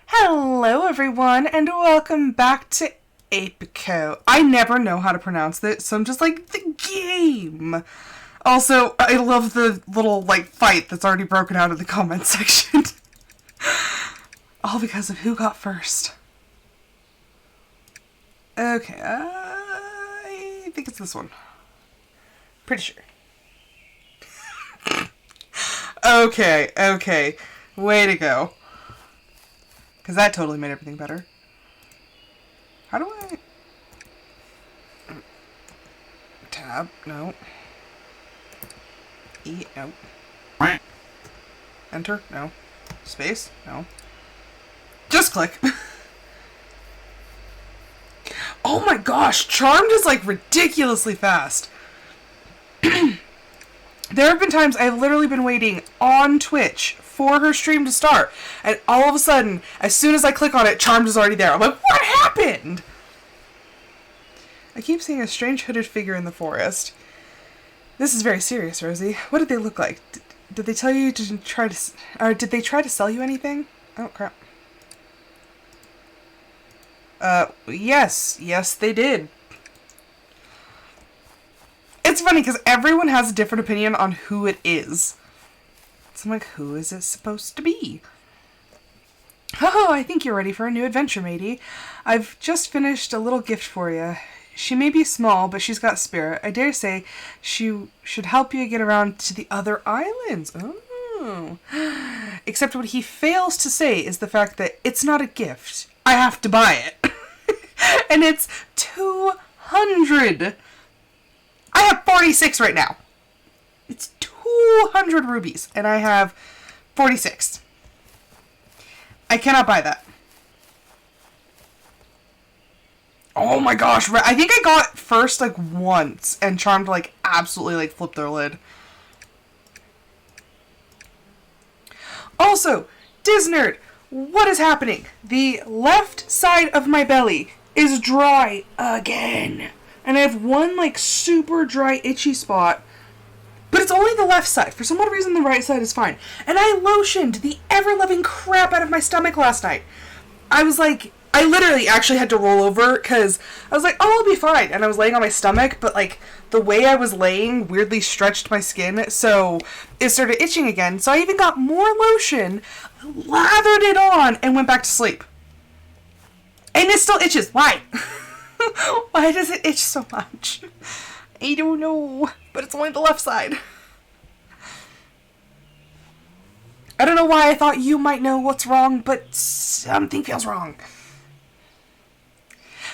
Hello everyone, and welcome back to APICO. I never know how to pronounce it, so I'm just like, the game! Also, I love the little, fight that's already broken out of the comment section. All because of who got first. Okay, I think it's this one. Pretty sure. Okay. Way to go. Because that totally made everything better. How do I... Tab? No. E? No. Enter? No. Space? No. Just click. Oh my gosh! Charmed is ridiculously fast. There have been times I've literally been waiting on Twitch for her stream to start, and all of a sudden, as soon as I click on it, Charmed is already there. I'm like, what happened? I keep seeing a strange hooded figure in the forest. This is very serious, Rosie. What did they look like? Did they tell you to try to... Or did they try to sell you anything? Oh, crap. Yes. Yes, they did. It's funny because everyone has a different opinion on who it is. So I'm like, who is it supposed to be? Oh, I think you're ready for a new adventure, matey. I've just finished a little gift for you. She may be small, but she's got spirit. I dare say she should help you get around to the other islands. Oh. Except what he fails to say is the fact that it's not a gift. I have to buy it. And it's 200. I have 46 right now. It's 200 rubies, and I have 46. I cannot buy that. Oh my gosh, I think I got first once, and Charmed absolutely flipped their lid. Also, Disnerd, what is happening? The left side of my belly is dry again. And I have one super dry itchy spot. But it's only the left side. For some odd reason, the right side is fine. And I lotioned the ever-loving crap out of my stomach last night. I was like, I literally actually had to roll over because I was like, oh, I'll be fine. And I was laying on my stomach, but the way I was laying weirdly stretched my skin, so it started itching again. So I even got more lotion, lathered it on, and went back to sleep. And it still itches. Why? Why does it itch so much? I don't know, but it's only the left side. I don't know why I thought you might know what's wrong, but something feels wrong.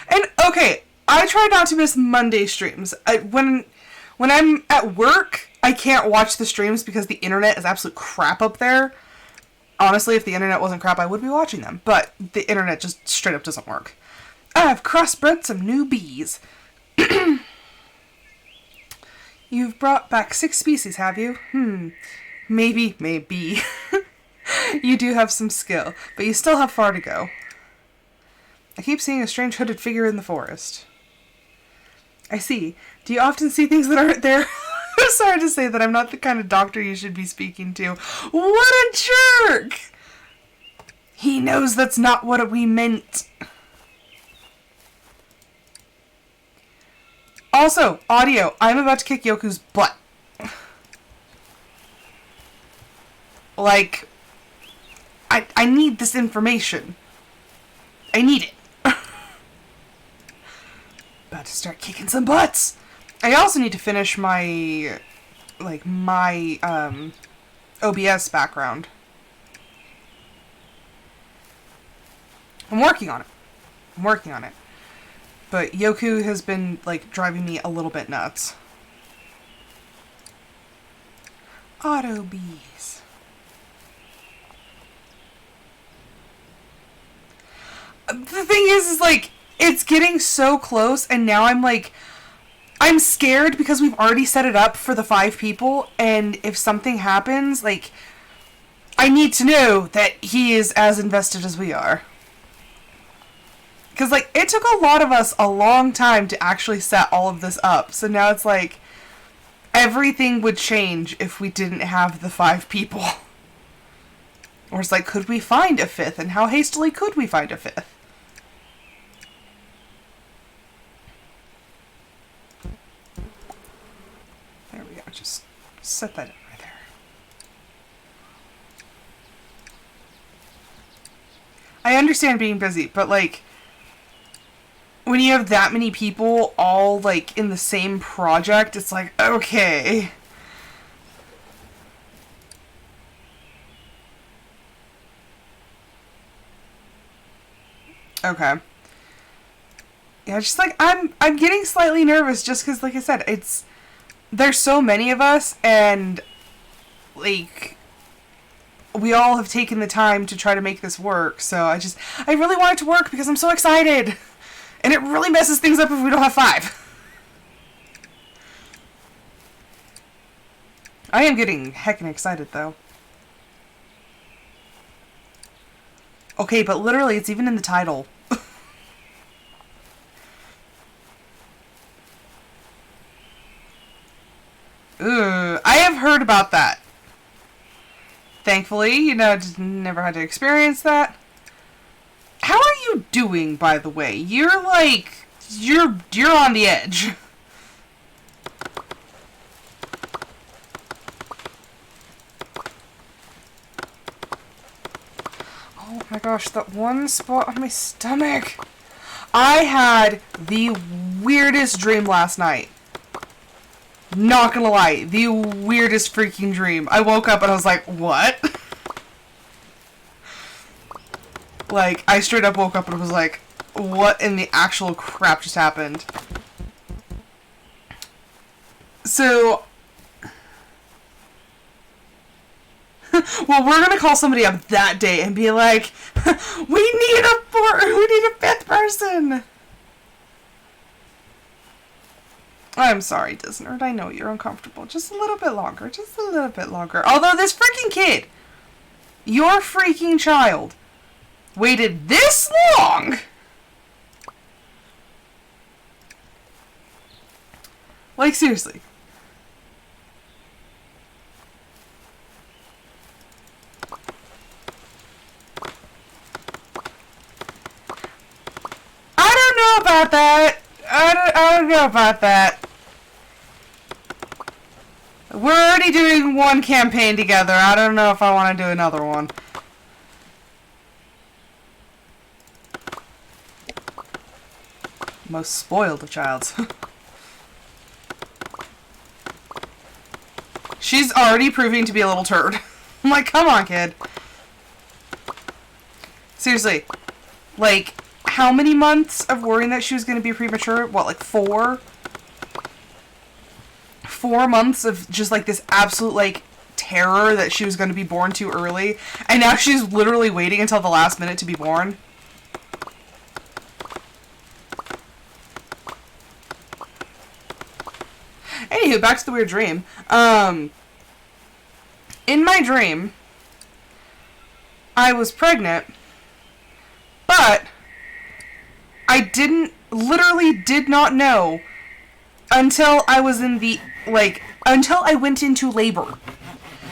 And, okay, I try not to miss Monday streams. When I'm at work, I can't watch the streams because the internet is absolute crap up there. Honestly, if the internet wasn't crap, I would be watching them, but the internet just straight up doesn't work. I've crossbred some new bees. You've brought back 6 species, have you? Maybe. You do have some skill, but you still have far to go. I keep seeing a strange hooded figure in the forest. I see. Do you often see things that aren't there? I'm sorry to say that I'm not the kind of doctor you should be speaking to. What a jerk! He knows that's not what we meant. Also, audio. I'm about to kick Yoku's butt. Like, I need this information. I need it. About to start kicking some butts. I also need to finish my, OBS background. I'm working on it. But Yoku has been, driving me a little bit nuts. Auto bees. The thing is, it's getting so close, and now I'm scared because we've already set it up for the 5 people, and if something happens, I need to know that he is as invested as we are. Because, it took a lot of us a long time to actually set all of this up, so now it's everything would change if we didn't have the 5 people. Or it's could we find a 5th, and how hastily could we find a 5th? There we go, just set that in right there. I understand being busy, but when you have that many people all in the same project, it's okay. Okay. Yeah, just I'm getting slightly nervous just because, like I said, there's so many of us, and we all have taken the time to try to make this work, so I really want it to work because I'm so excited. And it really messes things up if we don't have 5. I am getting heckin' excited, though. Okay, but literally, it's even in the title. Ooh, I have heard about that. Thankfully, just never had to experience that. How are you doing, by the way? You're you're on the edge. Oh my gosh, that one spot on my stomach. I had the weirdest dream last night. Not gonna lie, the weirdest freaking dream. I woke up and I was like, what? I straight up woke up and was like, what in the actual crap just happened? So, well, we're gonna call somebody up that day and be like, we need a 5th person! I'm sorry, Disnerd, I know you're uncomfortable. Just a little bit longer, Although this freaking kid, your freaking child, waited this long? Seriously. I don't know about that. I don't know about that. We're already doing one campaign together. I don't know if I want to do another one. Most spoiled of childs. She's already proving to be a little turd. I'm like, come on, kid. Seriously. How many months of worrying that she was going to be premature? What, 4? 4 months of just, this absolute, terror that she was going to be born too early. And now she's literally waiting until the last minute to be born. Anywho, back to the weird dream. In my dream, I was pregnant, but I literally did not know until I was in the, like, until I went into labor.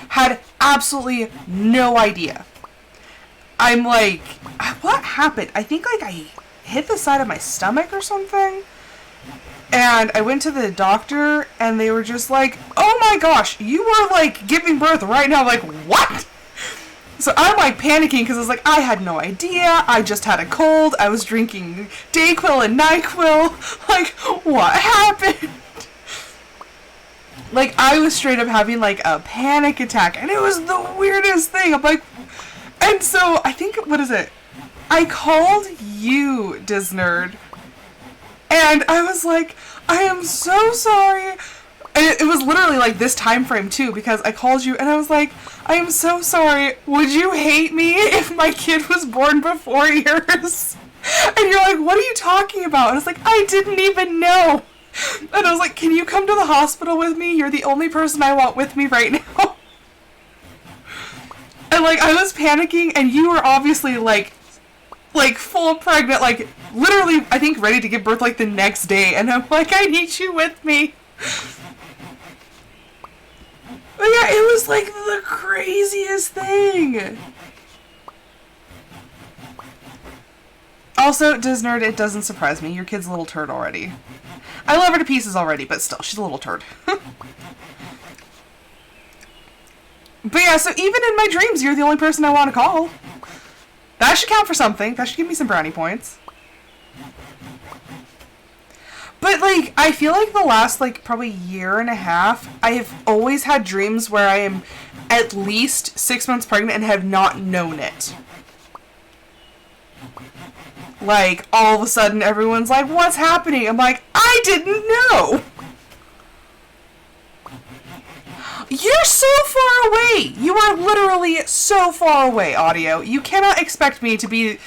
Had absolutely no idea. I'm like, what happened? I think, like, I hit the side of my stomach or something. And I went to the doctor, and they were just like, oh my gosh, you are, like, giving birth right now. I'm like, what? So I'm, like, panicking, because I was like, I had no idea. I just had a cold. I was drinking Dayquil and NyQuil. Like, what happened? Like, I was straight up having, like, a panic attack, and it was the weirdest thing. I'm like, and so, I think, what is it? I called you, Disnerd, and I was like, I am so sorry. And it was literally, like, this time frame, too, because I called you, and I was like, I am so sorry. Would you hate me if my kid was born before yours? And you're like, what are you talking about? And I was like, I didn't even know. And I was like, can you come to the hospital with me? You're the only person I want with me right now. And, like, I was panicking, and you were obviously, like, full pregnant, like, literally, I think, ready to give birth, like, the next day. And I'm like, I need you with me. But yeah, it was, like, the craziest thing. Also, Disnerd, it doesn't surprise me. Your kid's a little turd already. I love her to pieces already, but still, she's a little turd. But yeah, so even in my dreams, you're the only person I want to call. That should count for something. That should give me some brownie points. But, like, I feel like the last, like, probably year and a half, I have always had dreams where I am at least 6 months pregnant and have not known it. Like, all of a sudden, everyone's like, what's happening? I'm like, I didn't know! You're so far away! You are literally so far away, Audio. You cannot expect me to be,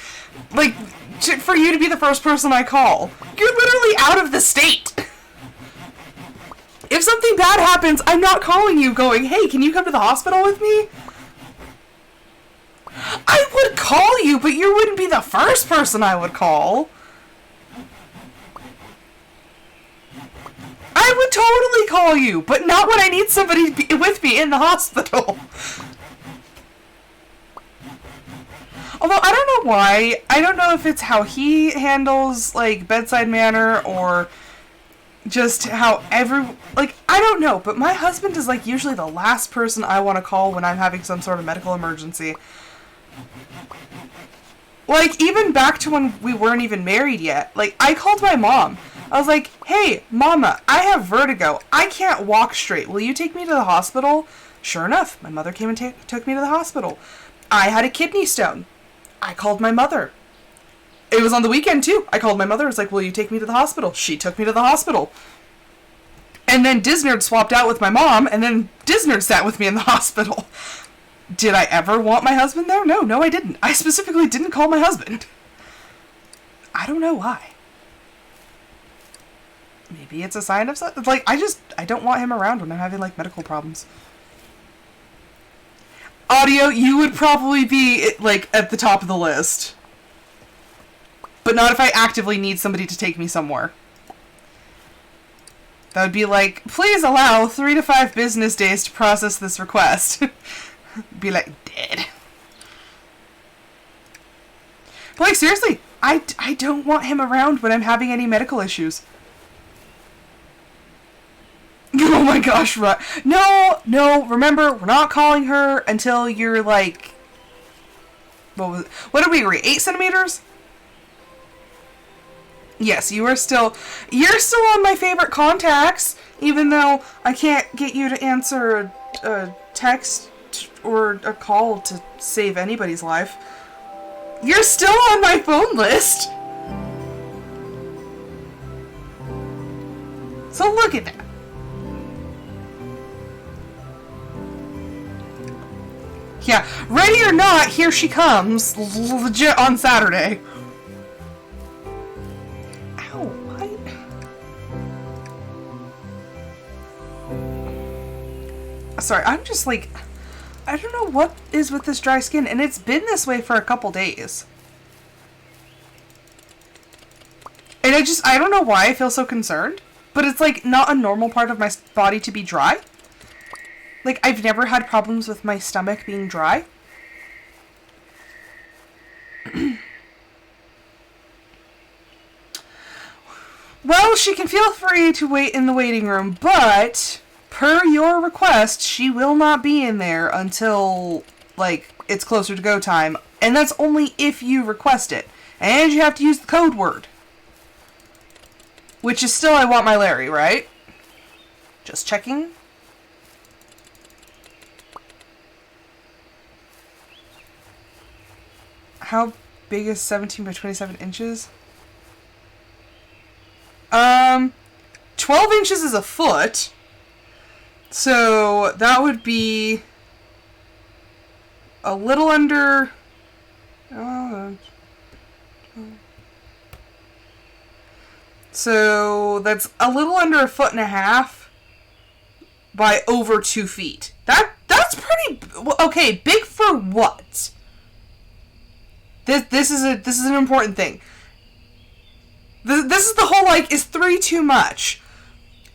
like, for you to be the first person I call. You're literally out of the state! If something bad happens, I'm not calling you going, hey, can you come to the hospital with me? I would call you, but you wouldn't be the first person I would call. I would totally call you, but not when I need somebody with me in the hospital. Although, I don't know why. I don't know if it's how he handles, like, bedside manner, or just how I don't know, but my husband is, like, usually the last person I want to call when I'm having some sort of medical emergency. Like, even back to when we weren't even married yet, like, I called my mom. I was like, hey, Mama, I have vertigo. I can't walk straight. Will you take me to the hospital? Sure enough, my mother came and took me to the hospital. I had a kidney stone. I called my mother. It was on the weekend, too. I called my mother. I was like, will you take me to the hospital? She took me to the hospital. And then Disnerd swapped out with my mom, and then Disnerd sat with me in the hospital. Did I ever want my husband there? No, I didn't. I specifically didn't call my husband. I don't know why. Maybe it's a sign of something. Like, I don't want him around when I'm having, like, medical problems. Audio, you would probably be, like, at the top of the list. But not if I actively need somebody to take me somewhere. That would be like, please allow 3 to 5 business days to process this request. Be like, dead. But, like, seriously, I don't want him around when I'm having any medical issues. Oh my gosh, right. No, remember, we're not calling her until you're, like, what did we agree, 8 centimeters? Yes, you're still on my favorite contacts, even though I can't get you to answer a text or a call to save anybody's life. You're still on my phone list! So look at that. Yeah, ready or not, here she comes, legit on Saturday. Ow, what? Sorry, I'm just like, I don't know what is with this dry skin, and it's been this way for a couple days. And I don't know why I feel so concerned, but it's like not a normal part of my body to be dry. Like, I've never had problems with my stomach being dry. Well, she can feel free to wait in the waiting room, but per your request, she will not be in there until, like, it's closer to go time. And that's only if you request it. And you have to use the code word. Which is still, I want my Larry, right? Just checking. How big is 17 by 27 inches? 12 inches is a foot. So that would be a little under... so that's a little under a foot and a half by over 2 feet. That's pretty... Okay, big for what? This is an important thing. This is the whole, like, is 3 too much?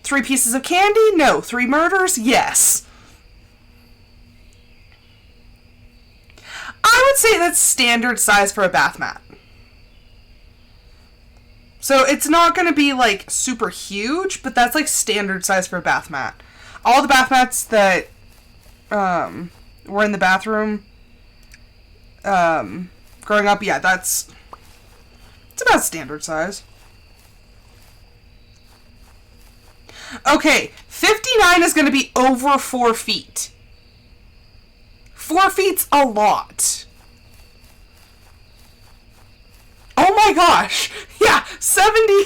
3 pieces of candy? No. 3 murders? Yes. I would say that's standard size for a bath mat. So it's not going to be, like, super huge, but that's, like, standard size for a bath mat. All the bath mats that were in the bathroom growing up, yeah, it's about standard size. Okay, 59 is going to be over 4 feet. 4 feet's a lot. Oh my gosh. Yeah, 70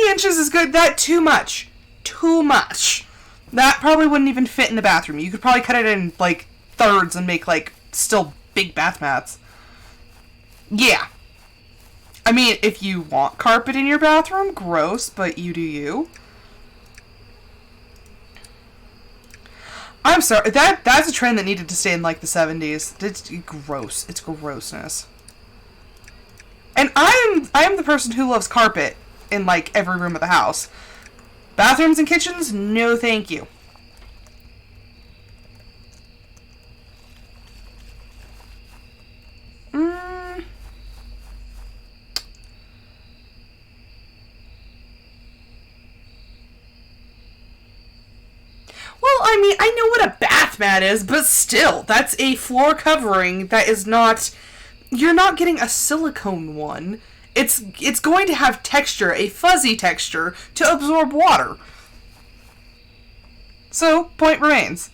inches is good. That too much. Too much. That probably wouldn't even fit in the bathroom. You could probably cut it in, like, thirds and make, like, still big bath mats. Yeah. I mean, if you want carpet in your bathroom, gross, but you do you. I'm sorry. That's a trend that needed to stay in, like, the 70s. It's gross. It's grossness. And I am the person who loves carpet in, like, every room of the house. Bathrooms and kitchens? No, thank you. Well, I mean, I know what a bath mat is, but still, that's a floor covering that is not... You're not getting a silicone one. It's going to have texture, a fuzzy texture, to absorb water. So, point remains.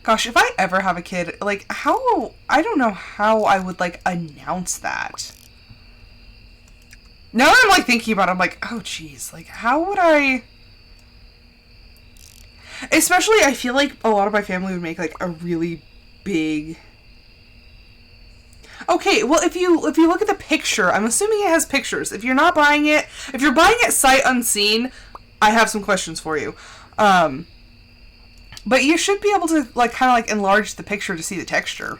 Gosh, if I ever have a kid, like, I don't know how I would, like, announce that. Now that I'm, like, thinking about it, I'm like, oh, jeez, like, how would I... Especially, I feel like a lot of my family would make, like, a really big... Okay, well, if you look at the picture, I'm assuming it has pictures. If you're not buying it, if you're buying it sight unseen, I have some questions for you. But you should be able to, like, kind of, like, enlarge the picture to see the texture.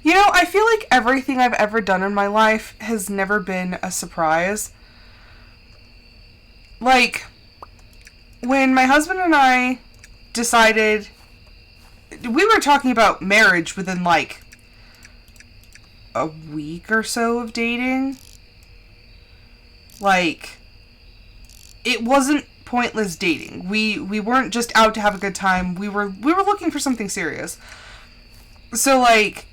You know, I feel like everything I've ever done in my life has never been a surprise. Like, when my husband and I decided... We were talking about marriage within, like, a week or so of dating. Like... It wasn't pointless dating. We weren't just out to have a good time. We were looking for something serious. So, like,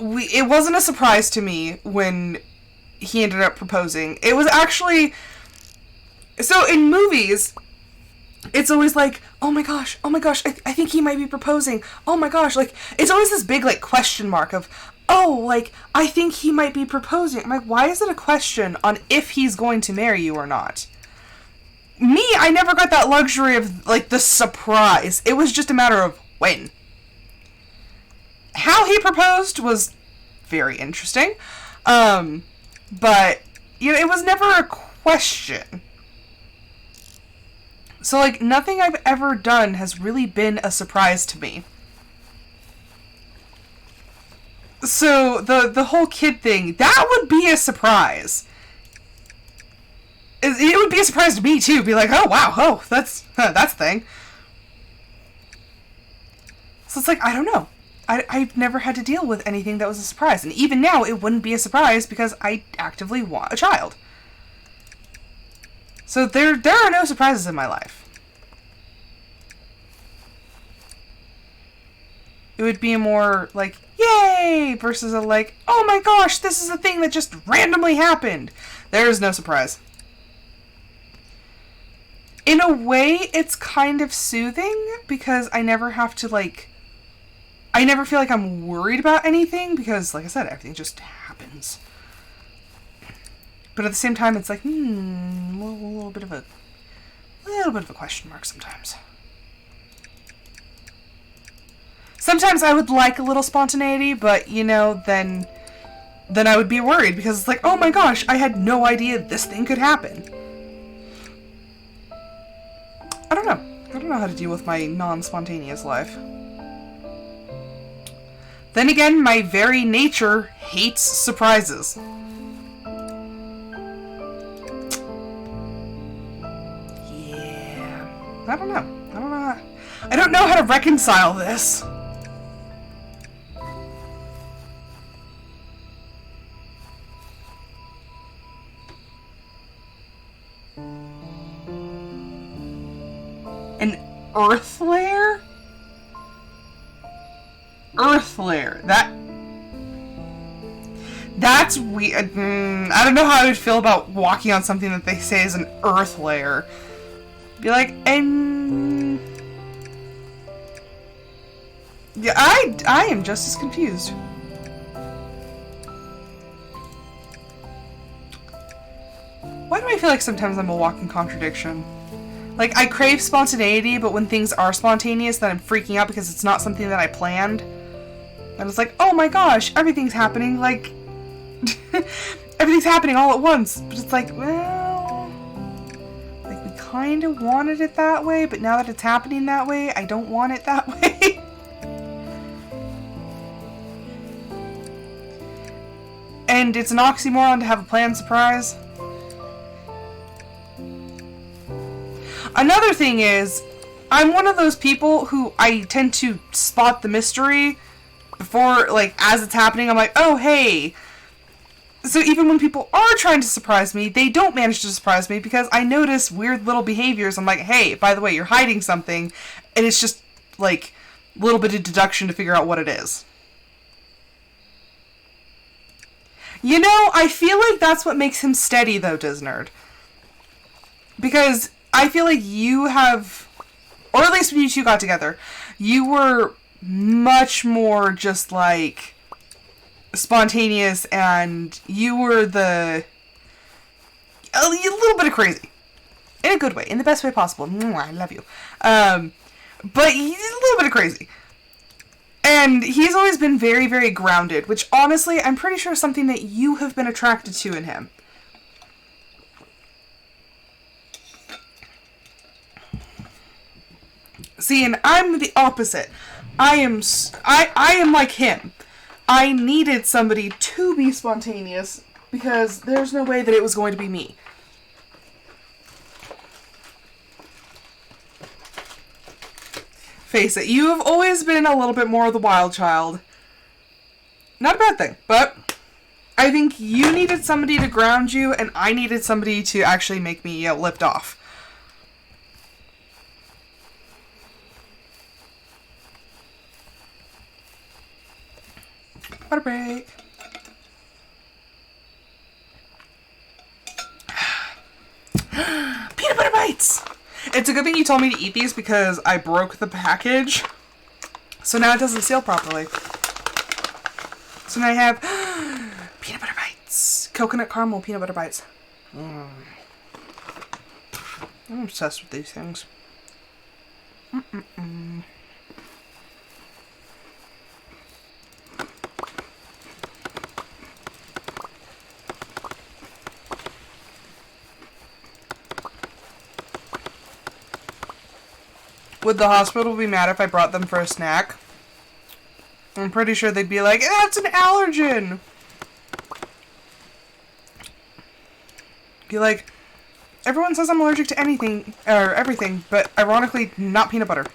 it wasn't a surprise to me when he ended up proposing. It was actually... So, in movies, it's always like, oh my gosh, I think he might be proposing. Oh my gosh, like, it's always this big, like, question mark of, oh, like, I think he might be proposing. I'm like, why is it a question on if he's going to marry you or not? Me, I never got that luxury of, like, the surprise. It was just a matter of when. How he proposed was very interesting. But you know, it was never a question. So, like, nothing I've ever done has really been a surprise to me. So, the whole kid thing, that would be a surprise. It would be a surprise to me, too. Be like, oh, wow, oh, that's a thing. So it's like, I don't know. I've never had to deal with anything that was a surprise. And even now, it wouldn't be a surprise because I actively want a child. So there are no surprises in my life. It would be more like, yay, versus a like, oh my gosh, this is a thing that just randomly happened. There is no surprise. In a way, it's kind of soothing because I never have to, like, I never feel like I'm worried about anything because, like I said, everything just happens. But at the same time, it's like, a little bit of a question mark sometimes. Sometimes I would like a little spontaneity, but, you know, then I would be worried because it's like, oh my gosh, I had no idea this thing could happen. I don't know. I don't know how to deal with my non-spontaneous life. Then again, my very nature hates surprises. Yeah. I don't know. I don't know how to reconcile this. An earth layer? Earth layer. That's weird. I don't know how I would feel about walking on something that they say is an earth layer. Be like, yeah, I am just as confused. Why do I feel like sometimes I'm a walking contradiction? Like, I crave spontaneity, but when things are spontaneous, then I'm freaking out because it's not something that I planned. And it's like, oh my gosh, everything's happening, like, everything's happening all at once. But it's like, well, like, we kind of wanted it that way, but now that it's happening that way, I don't want it that way. And it's an oxymoron to have a planned surprise. Another thing is, I'm one of those people who I tend to spot the mystery before, like, as it's happening, I'm like, oh, hey. So even when people are trying to surprise me, they don't manage to surprise me because I notice weird little behaviors. I'm like, hey, by the way, you're hiding something. And it's just, like, a little bit of deduction to figure out what it is. You know, I feel like that's what makes him steady, though, Disnerd. Because I feel like you have, or at least when you two got together, you were much more just like spontaneous, and you were a little bit of crazy. In a good way, in the best way possible. I love you. But he's a little bit of crazy. And he's always been very, very grounded, which honestly, I'm pretty sure is something that you have been attracted to in him. See, and I'm the opposite. I am like him. I needed somebody to be spontaneous because there's no way that it was going to be me. Face it, you have always been a little bit more of the wild child. Not a bad thing, but I think you needed somebody to ground you, and I needed somebody to actually make me lift off. Water break. Peanut butter bites! It's a good thing you told me to eat these because I broke the package. So now it doesn't seal properly. So now I have peanut butter bites. Coconut caramel peanut butter bites. I'm obsessed with these things. Would the hospital be mad if I brought them for a snack? I'm pretty sure they'd be like, it's an allergen! Be like, everyone says I'm allergic to anything, or everything, but ironically, not peanut butter.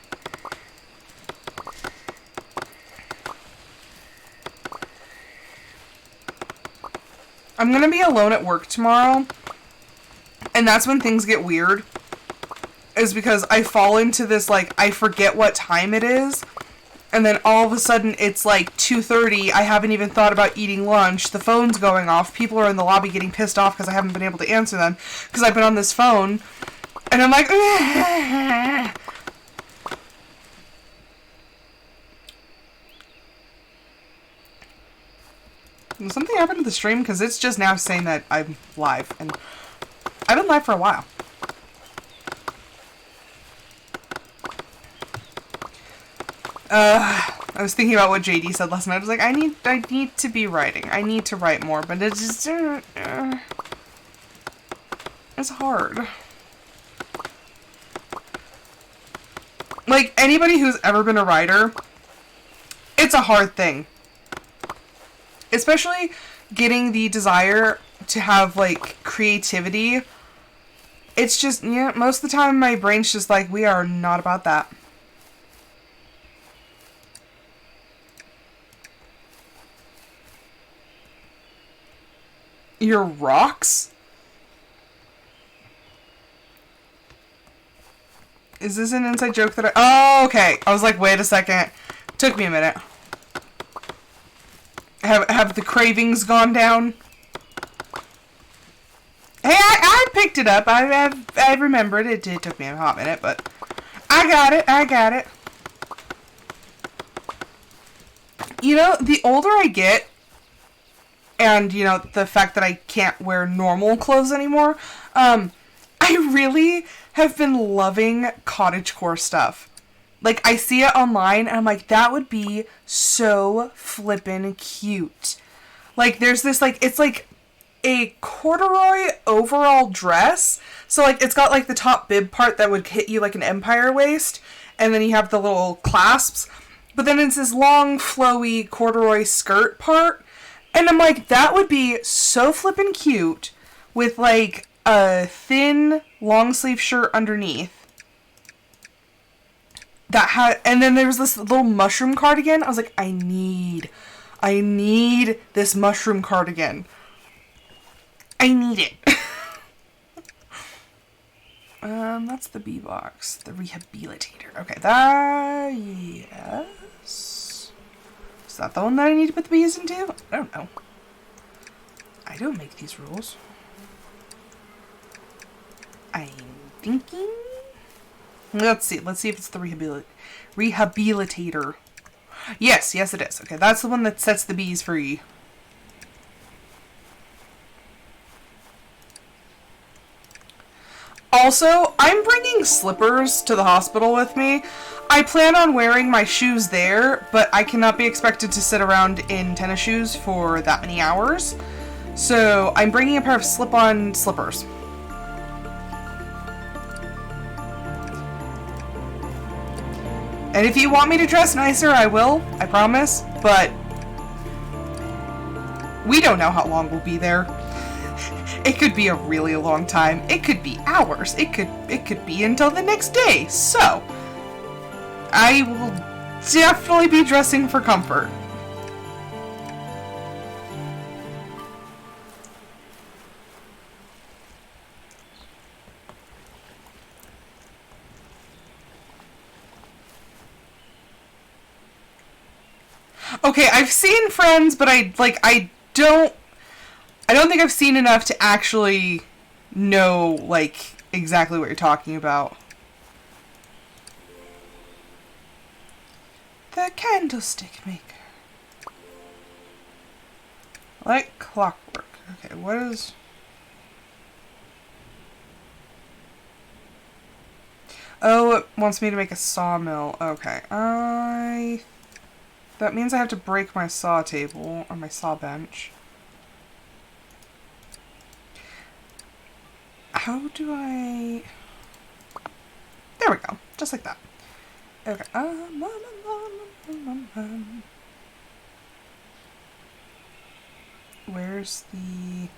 I'm gonna be alone at work tomorrow, and that's when things get weird. Is because I fall into this, like, I forget what time it is, and then all of a sudden it's like 2:30, I haven't even thought about eating lunch, the phone's going off, people are in the lobby getting pissed off because I haven't been able to answer them, because I've been on this phone, and I'm like, Did something happen to the stream? Because it's just now saying that I'm live, and I've been live for a while. I was thinking about what JD said last night. I was like, I need to be writing. I need to write more, but it's just, it's hard. Like, anybody who's ever been a writer, it's a hard thing. Especially getting the desire to have, like, creativity. It's just, yeah, most of the time my brain's just like, we are not about that. Your rocks? Is this an inside joke that oh, okay. I was like, wait a second. Took me a minute. Have the cravings gone down? Hey, I picked it up. I remembered it. It took me a hot minute, but I got it. I got it. You know, the older I get, and, you know, the fact that I can't wear normal clothes anymore, I really have been loving cottagecore stuff. Like, I see it online, and I'm like, that would be so flippin' cute. Like, there's this, like, it's like a corduroy overall dress. So, like, it's got, like, the top bib part that would hit you like an empire waist, and then you have the little clasps. But then it's this long, flowy corduroy skirt part. And I'm like, that would be so flippin' cute with, like, a thin, long-sleeve shirt underneath. That had, and then there was this little mushroom cardigan. I was like, I need this mushroom cardigan. I need it. That's the B box. The rehabilitator. Okay, that, yes. Is that the one that I need to put the bees into? I don't know. I don't make these rules. I'm thinking. Let's see. Let's see if it's the rehabilitator. Yes, yes it is. Okay, that's the one that sets the bees free. Also, I'm bringing slippers to the hospital with me. I plan on wearing my shoes there, but I cannot be expected to sit around in tennis shoes for that many hours. So, I'm bringing a pair of slip-on slippers. And if you want me to dress nicer, I will. I promise. But we don't know how long we'll be there. It could be a really long time. It could be hours. It could be until the next day. So, I will definitely be dressing for comfort. Okay, I've seen Friends, but I don't think I've seen enough to actually know, like, exactly what you're talking about. The candlestick maker. Like clockwork. Okay, what is... Oh, it wants me to make a sawmill. Okay, that means I have to break my saw table, or my saw bench. How do I... There we go. Just like that. Okay. Where's the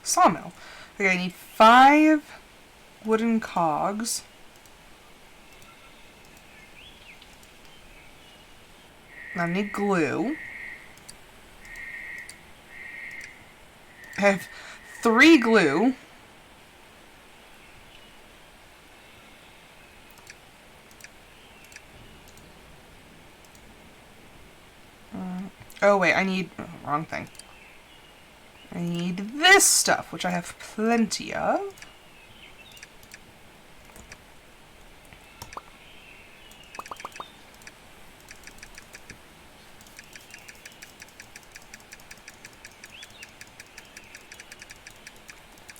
sawmill? Okay, I need 5 wooden cogs. I need glue. I have 3 glue. Oh wait, I need... oh, wrong thing. I need this stuff, which I have plenty of.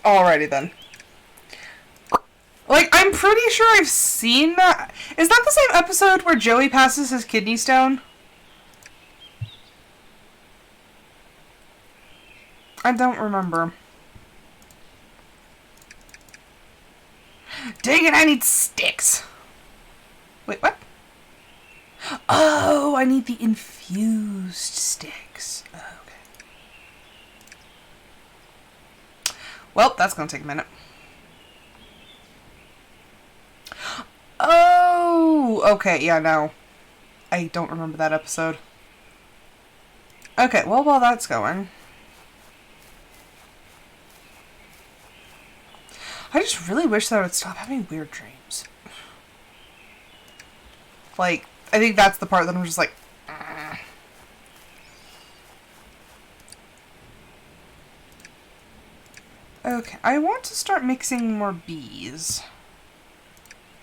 Alrighty then. Like, I'm pretty sure I've seen that. Is that the same episode where Joey passes his kidney stone? I don't remember. Dang it, I need sticks! Wait, what? Oh, I need the infused sticks. Okay. Well, that's gonna take a minute. Oh, okay, yeah, no. I don't remember that episode. Okay, well, while that's going... I just really wish that I would stop having weird dreams. Like, I think that's the part that I'm just like... Okay, I want to start mixing more bees.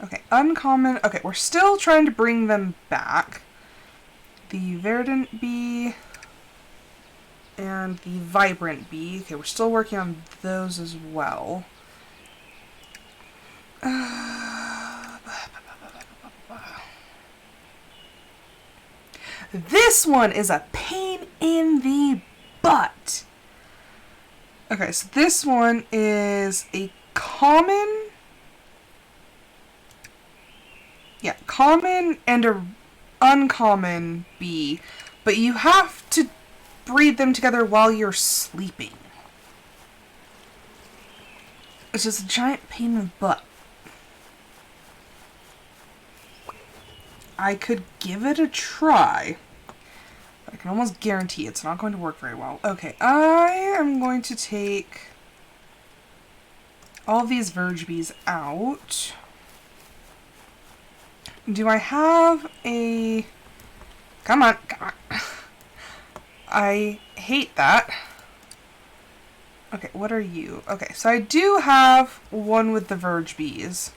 Okay, uncommon... Okay, we're still trying to bring them back. The verdant bee and the vibrant bee. Okay, we're still working on those as well. This one is a pain in the butt. Okay, so this one is a common... yeah, common and a uncommon bee, but you have to breed them together while you're sleeping. It's just a giant pain in the butt. I could give it a try. I can almost guarantee it's not going to work very well. Okay, I am going to take all these verge bees out. Do I have a... come on, come on. I hate that. Okay, what are you? Okay, so I do have one with the verge bees.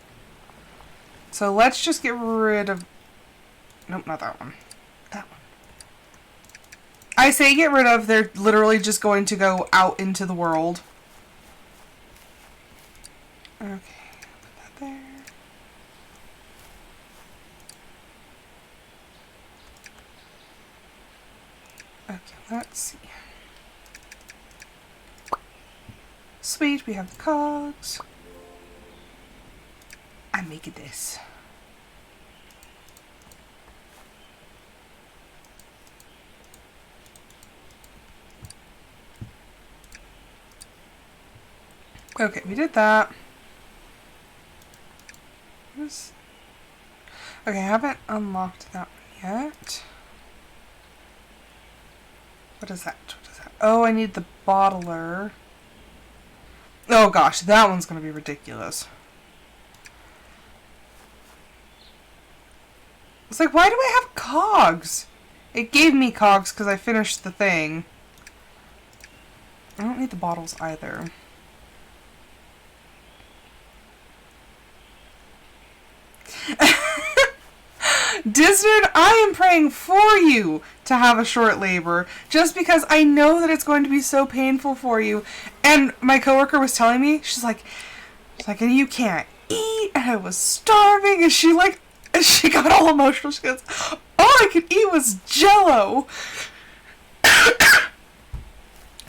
So let's just get rid of... nope, not that one. That one. I say get rid of, they're literally just going to go out into the world. Okay, put that there. Okay, let's see. Sweet, we have the cogs. I'm making this. Okay, we did that. Okay, I haven't unlocked that one yet. What is that? What is that? Oh, I need the bottler. Oh gosh, that one's gonna be ridiculous. It's like, why do I have cogs? It gave me cogs because I finished the thing. I don't need the bottles either. Disney, I am praying for you to have a short labor just because I know that it's going to be so painful for you. And my coworker was telling me, she's like, and you can't eat, and I was starving, and she got all emotional. She goes, all I could eat was Jello.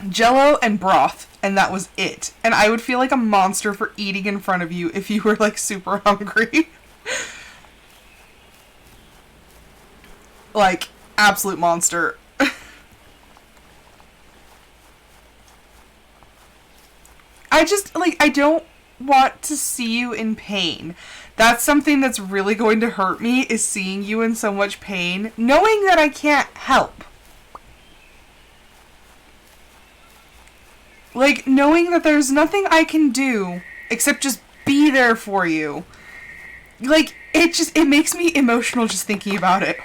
Jello and broth. and that was it. And I would feel like a monster for eating in front of you if you were, like, super hungry. Like, absolute monster. I just, like, I don't want to see you in pain. That's something that's really going to hurt me, is seeing you in so much pain, knowing that I can't help. Like, knowing that there's nothing I can do except just be there for you. Like, it makes me emotional just thinking about it.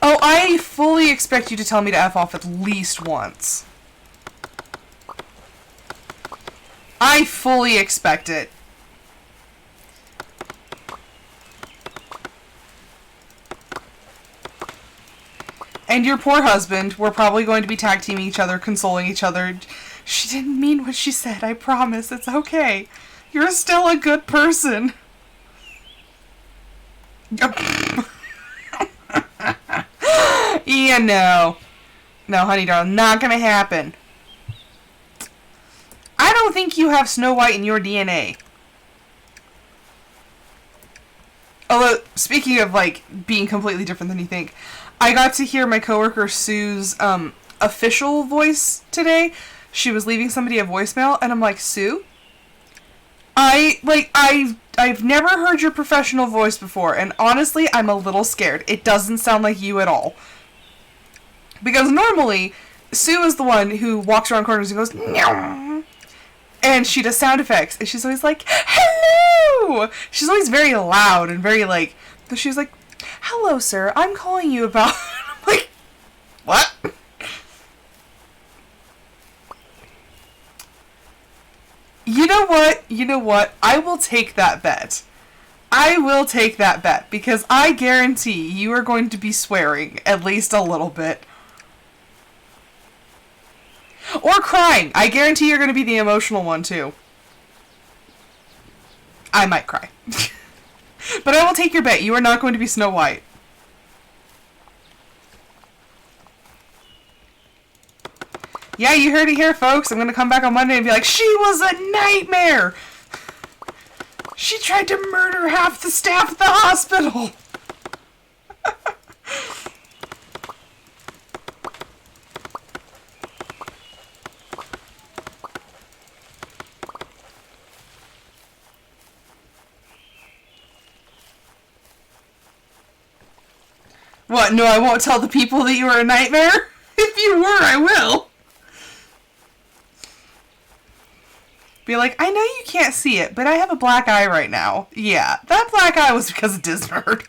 Oh, I fully expect you to tell me to F off at least once. I fully expect it. And your poor husband, we're probably going to be tag teaming each other, consoling each other. She didn't mean what she said, I promise. It's okay. You're still a good person. Yeah, no. No, honey darling, not gonna happen. I don't think you have Snow White in your DNA. Although, speaking of, like, being completely different than you think, I got to hear my coworker Sue's official voice today. She was leaving somebody a voicemail, and I'm like, Sue? I've never heard your professional voice before, and honestly, I'm a little scared. It doesn't sound like you at all. Because normally, Sue is the one who walks around corners and goes, meow. And she does sound effects, and she's always like, hello! She's always very loud and very, like, she was like, hello, sir, I'm calling you about... I'm like, what? You know what? You know what? I will take that bet. I will take that bet, because I guarantee you are going to be swearing at least a little bit. Or crying. I guarantee you're going to be the emotional one, too. I might cry. But I will take your bet. You are not going to be Snow White. Yeah, you heard it here, folks. I'm going to come back on Monday and be like, she was a nightmare! She tried to murder half the staff at the hospital! What? No, I won't tell the people that you were a nightmare? If you were, I will. Be like, I know you can't see it, but I have a black eye right now. Yeah, that black eye was because of Disnerd.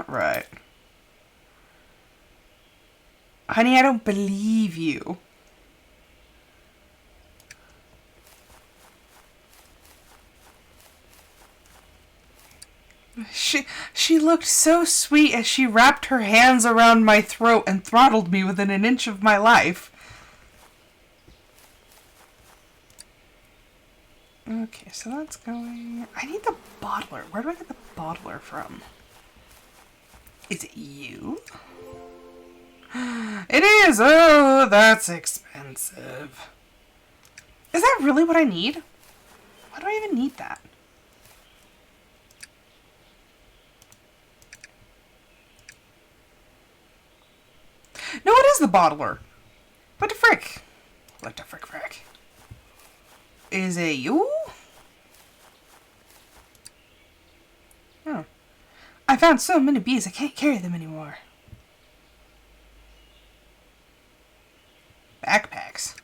Right. Honey, I don't believe you. She looked so sweet as she wrapped her hands around my throat and throttled me within an inch of my life. Okay, so that's going... I need the bottler. Where do I get the bottler from? Is it you? It is! Oh, that's expensive. Is that really what I need? Why do I even need that? No, it is the bottler. What the frick? What the frick? Is it you? Oh. I found so many bees I can't carry them anymore. Backpacks.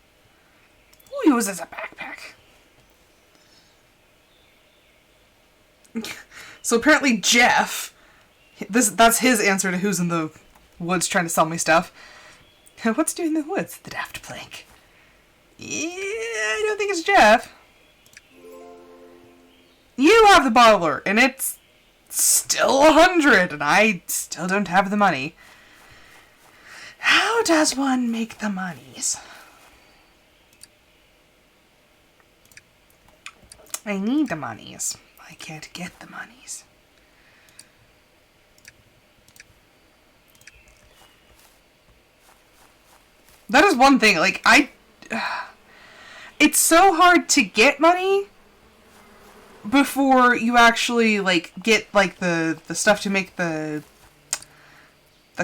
Who uses a backpack? So apparently Jeff, that's his answer to who's in the woods trying to sell me stuff. What's doing in the woods? The daft plank. Yeah, I don't think it's Jeff. You have the bottler, and it's still 100, and I still don't have the money. How does one make the monies? I need the monies. I can't get the monies. That is one thing, like, it's so hard to get money before you actually, like, get, like, the stuff to make the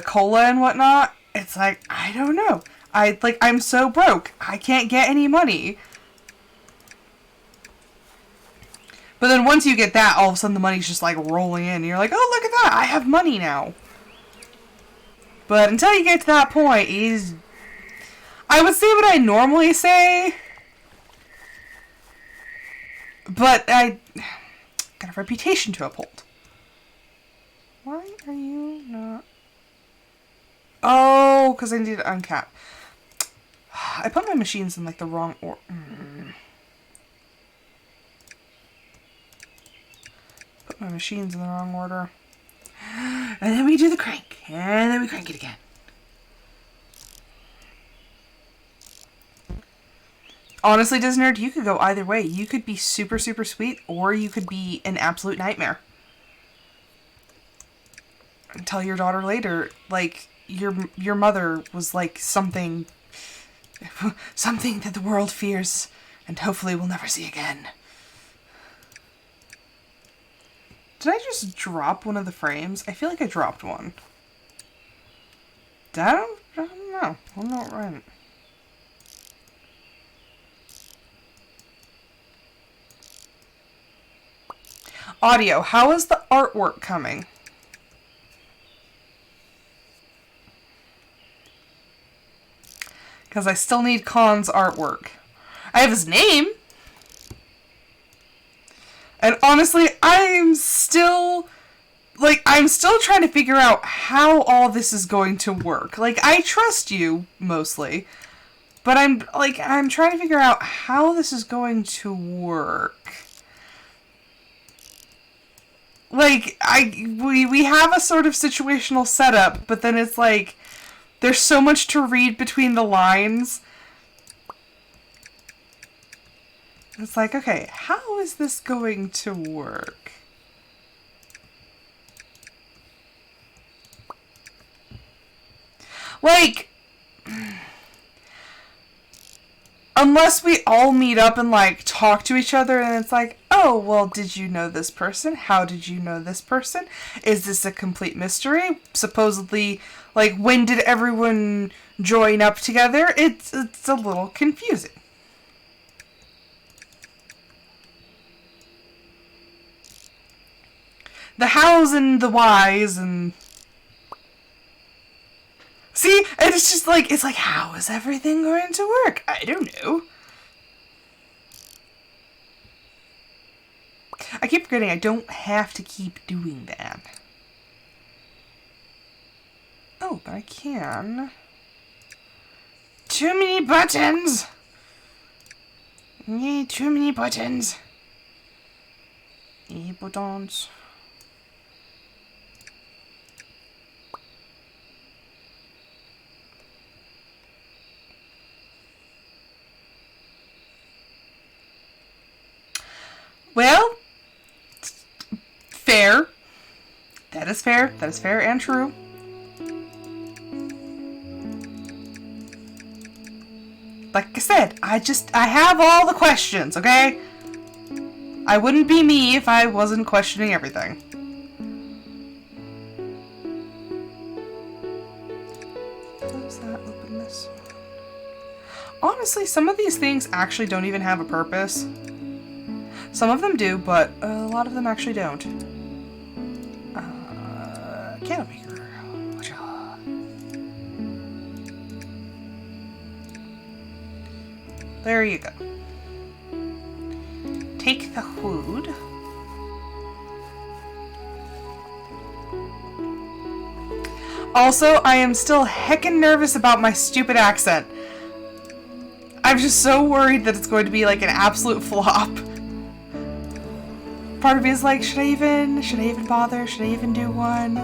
cola and whatnot. It's like, I don't know. I'm so broke. I can't get any money. But then once you get that, all of a sudden the money's just, like, rolling in. And you're like, oh, look at that. I have money now. But until you get to that point, I would say what I normally say, but I got a reputation to uphold. Why are you not? Oh, because I need to uncap. I put my machines in, like, the wrong order. Put my machines in the wrong order. And then we do the crank. And then we crank it again. Honestly, Disnerd, you could go either way. You could be super, super sweet, or you could be an absolute nightmare. And tell your daughter later, like, your mother was like something that the world fears and hopefully will never see again. Did I just drop one of the frames? I feel like I dropped one. I don't know. I'm not right. Audio, how is the artwork coming? Because I still need Khan's artwork. I have his name. And honestly, I'm still trying to figure out how all this is going to work. Like, I trust you, mostly. But I'm trying to figure out how this is going to work. Like, we have a sort of situational setup, but then it's like, there's so much to read between the lines. It's like, okay, how is this going to work? Like, unless we all meet up and, like, talk to each other and it's like, oh, well, did you know this person? How did you know this person? Is this a complete mystery? Supposedly, like, when did everyone join up together? It's a little confusing. The hows and the whys and... See? And it's just like, it's like, how is everything going to work? I don't know. I keep forgetting I don't have to keep doing that. Oh, but I can. Too many buttons! Yay, too many buttons. Buttons. Well, fair. That is fair. That is fair and true. Like I said, I have all the questions, okay? I wouldn't be me if I wasn't questioning everything. Close that, open this one. Honestly, some of these things actually don't even have a purpose. Some of them do, but a lot of them actually don't. Candle maker. There you go. Take the food. Also, I am still heckin' nervous about my stupid accent. I'm just so worried that it's going to be like an absolute flop. Part of me is like, should I even bother? Should I even do one?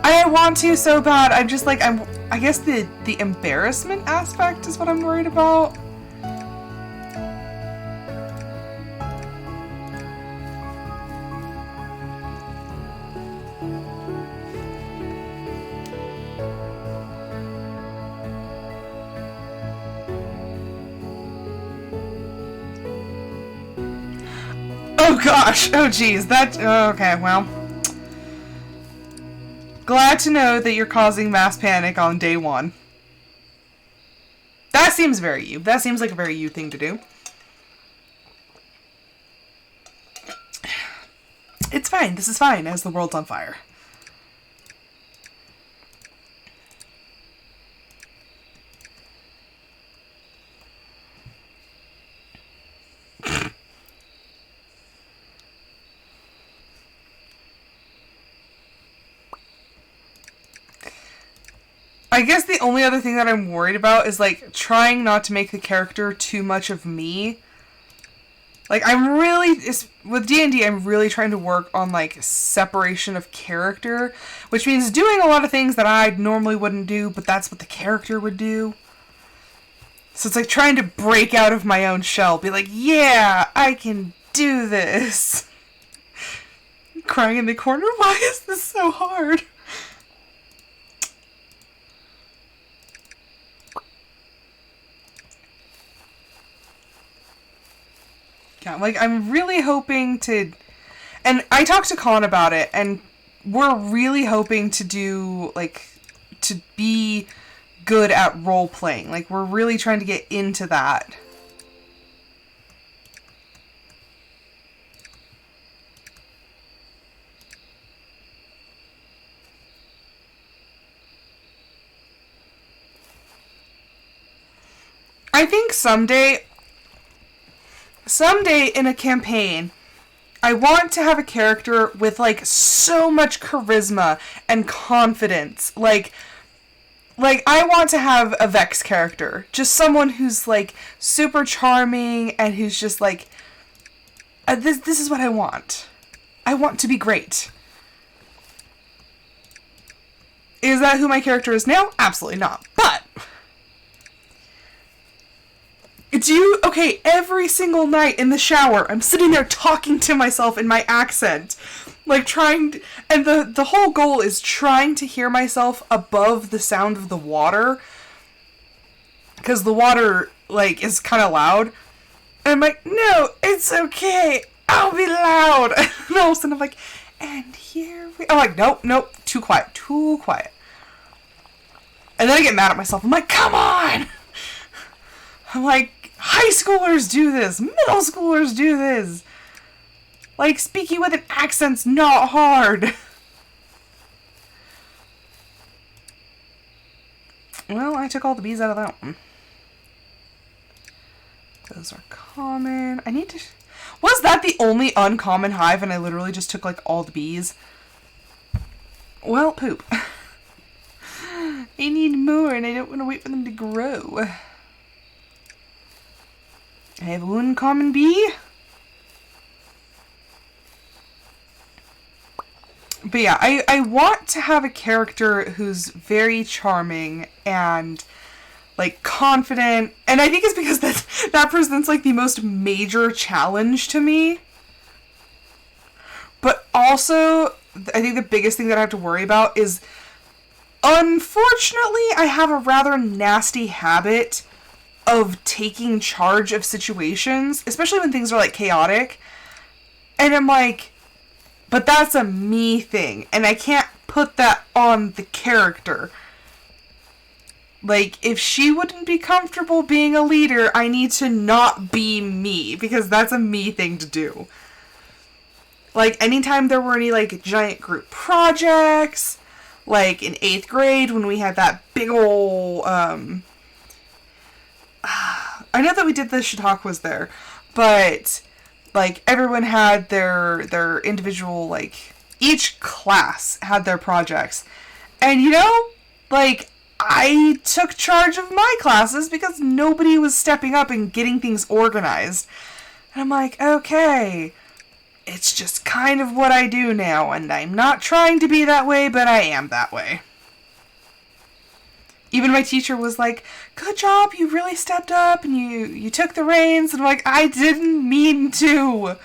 I want to so bad. I'm just like, I guess the embarrassment aspect is what I'm worried about. Oh gosh, oh geez, that, okay, well. Glad to know that you're causing mass panic on day one. That seems very you. That seems like a very you thing to do. It's fine, this is fine, as the world's on fire. I guess the only other thing that I'm worried about is, like, trying not to make the character too much of me. Like, I'm really, with D&D, I'm really trying to work on, like, separation of character, which means doing a lot of things that I normally wouldn't do, but that's what the character would do. So it's like trying to break out of my own shell, be like, yeah, I can do this. Crying in the corner, why is this so hard? Yeah, like, I'm really hoping to... And I talked to Colin about it, and we're really hoping to do, like, to be good at role-playing. Like, we're really trying to get into that. I think someday in a campaign, I want to have a character with, like, so much charisma and confidence. Like, I want to have a Vex character. Just someone who's, like, super charming and who's just, like, this is what I want. I want to be great. Is that who my character is now? Absolutely not. But... Okay, every single night in the shower, I'm sitting there talking to myself in my accent. Like, and the whole goal is trying to hear myself above the sound of the water. Because the water, like, is kind of loud. And I'm like, no, it's okay, I'll be loud. And all of a sudden I'm like, and here we... I'm like, nope, too quiet. And then I get mad at myself. I'm like, come on! I'm like, high schoolers do this. Middle schoolers do this. Like, speaking with an accent's not hard. Well, I took all the bees out of that one. Those are common. I need to... Was that the only uncommon hive and I literally just took, like, all the bees? Well, poop. I need more and I don't want to wait for them to grow. I have one common bee. But yeah, I want to have a character who's very charming and, like, confident. And I think it's because that presents, like, the most major challenge to me. But also, I think the biggest thing that I have to worry about is, unfortunately, I have a rather nasty habit of taking charge of situations, especially when things are, like, chaotic. And I'm like, but that's a me thing, and I can't put that on the character. Like, if she wouldn't be comfortable being a leader, I need to not be me, because that's a me thing to do. Like, anytime there were any, like, giant group projects, like, in 8th grade, when we had that big ol', I know that we did the Chautauquas there, but, like, everyone had their individual, like, each class had their projects. And, you know, like, I took charge of my classes because nobody was stepping up and getting things organized. And I'm like, okay, it's just kind of what I do now, and I'm not trying to be that way, but I am that way. Even my teacher was like, good job, you really stepped up, and you took the reins. And I'm like, I didn't mean to.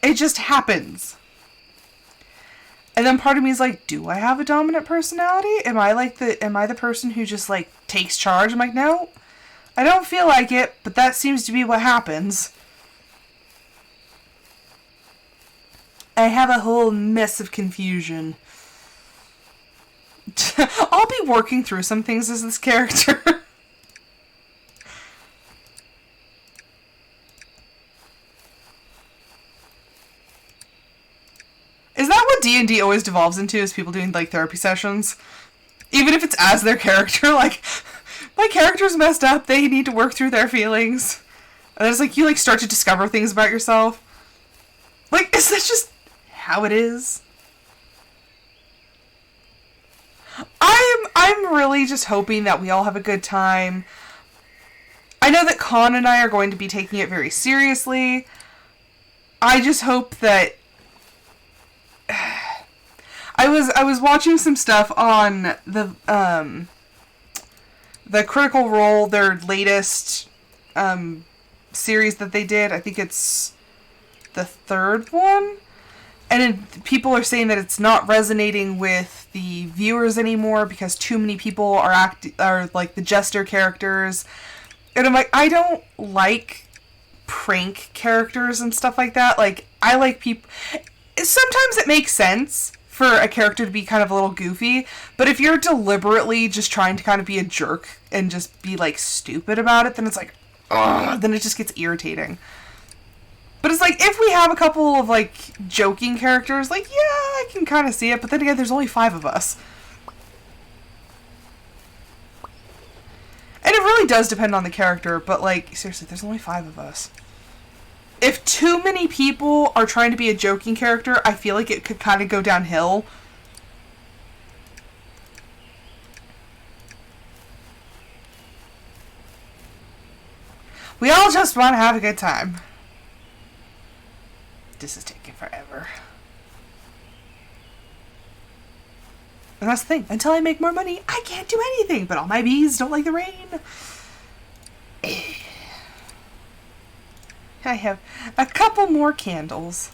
It just happens. And then part of me is like, do I have a dominant personality? Am I the person who just, like, takes charge? I'm like, no, I don't feel like it, but that seems to be what happens. I have a whole mess of confusion. I'll be working through some things as this character. Is that what D&D always devolves into, is people doing, like, therapy sessions? Even if it's as their character, like, my character's messed up, they need to work through their feelings. And it's like, you, like, start to discover things about yourself. Like, is that just how it is? I'm really just hoping that we all have a good time. I know that Con and I are going to be taking it very seriously. I just hope that... I was watching some stuff on the Critical Role, their latest series that they did. I think it's the third one. And people are saying that it's not resonating with the viewers anymore because too many people are like the jester characters. And I'm like, I don't like prank characters and stuff like that. Like, I like people... Sometimes it makes sense for a character to be kind of a little goofy, but if you're deliberately just trying to kind of be a jerk and just be, like, stupid about it, then it's like, ugh, then it just gets irritating. But it's like, if we have a couple of, like, joking characters, like, yeah, I can kind of see it, but then again, there's only 5 of us. And it really does depend on the character, but, like, seriously, there's only 5 of us. If too many people are trying to be a joking character, I feel like it could kind of go downhill. We all just want to have a good time. This is taking forever. And that's the thing. Until I make more money, I can't do anything. But all my bees don't like the rain. I have a couple more candles.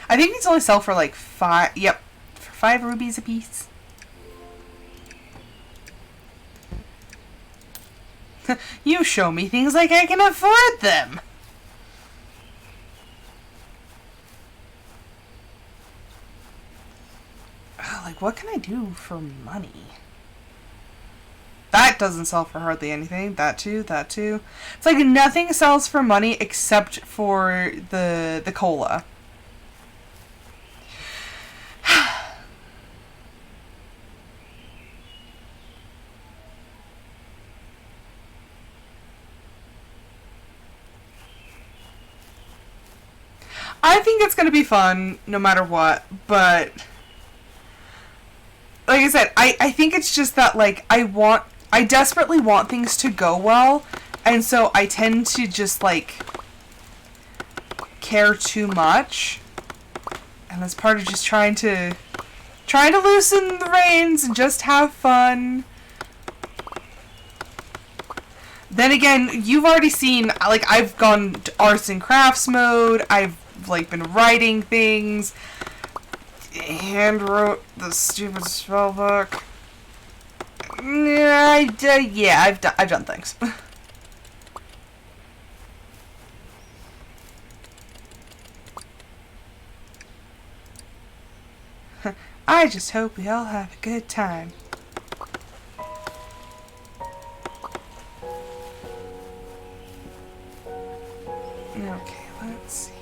I think these only sell for like 5... Yep. For 5 rubies a piece. You show me things like I can afford them. Like, what can I do for money? That doesn't sell for hardly anything. That too, that too. It's like nothing sells for money except for the cola. I think it's going to be fun no matter what, but... Like I said, I think it's just that, like, I desperately want things to go well, and so I tend to just, like, care too much, and that's part of just trying to loosen the reins and just have fun. Then again, you've already seen, like, I've gone to arts and crafts mode, I've, like, been writing things, hand wrote the stupid spell book. Yeah, I've done things. I just hope we all have a good time. Okay, let's see.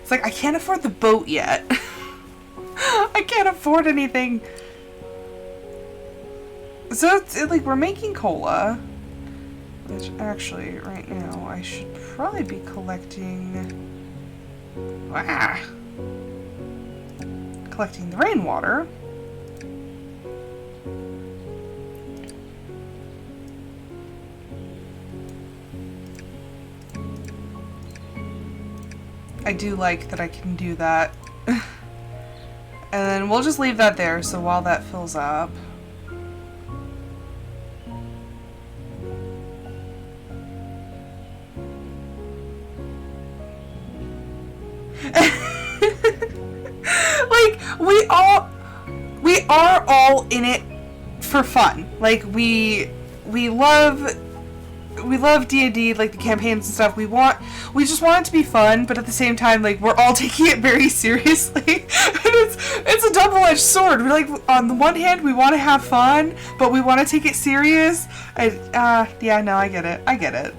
It's like I can't afford the boat yet. I can't afford anything. So it's like we're making cola, which actually right now I should probably be collecting. Collecting the rainwater. I do like that I can do that. And then we'll just leave that there, so while that fills up. Like, we are all in it for fun. Like, we love we love D&D, like the campaigns and stuff. We just want it to be fun, but at the same time, like, we're all taking it very seriously. And it's a double-edged sword. We're like, on the one hand, we want to have fun, but we want to take it serious. Yeah, no, I get it.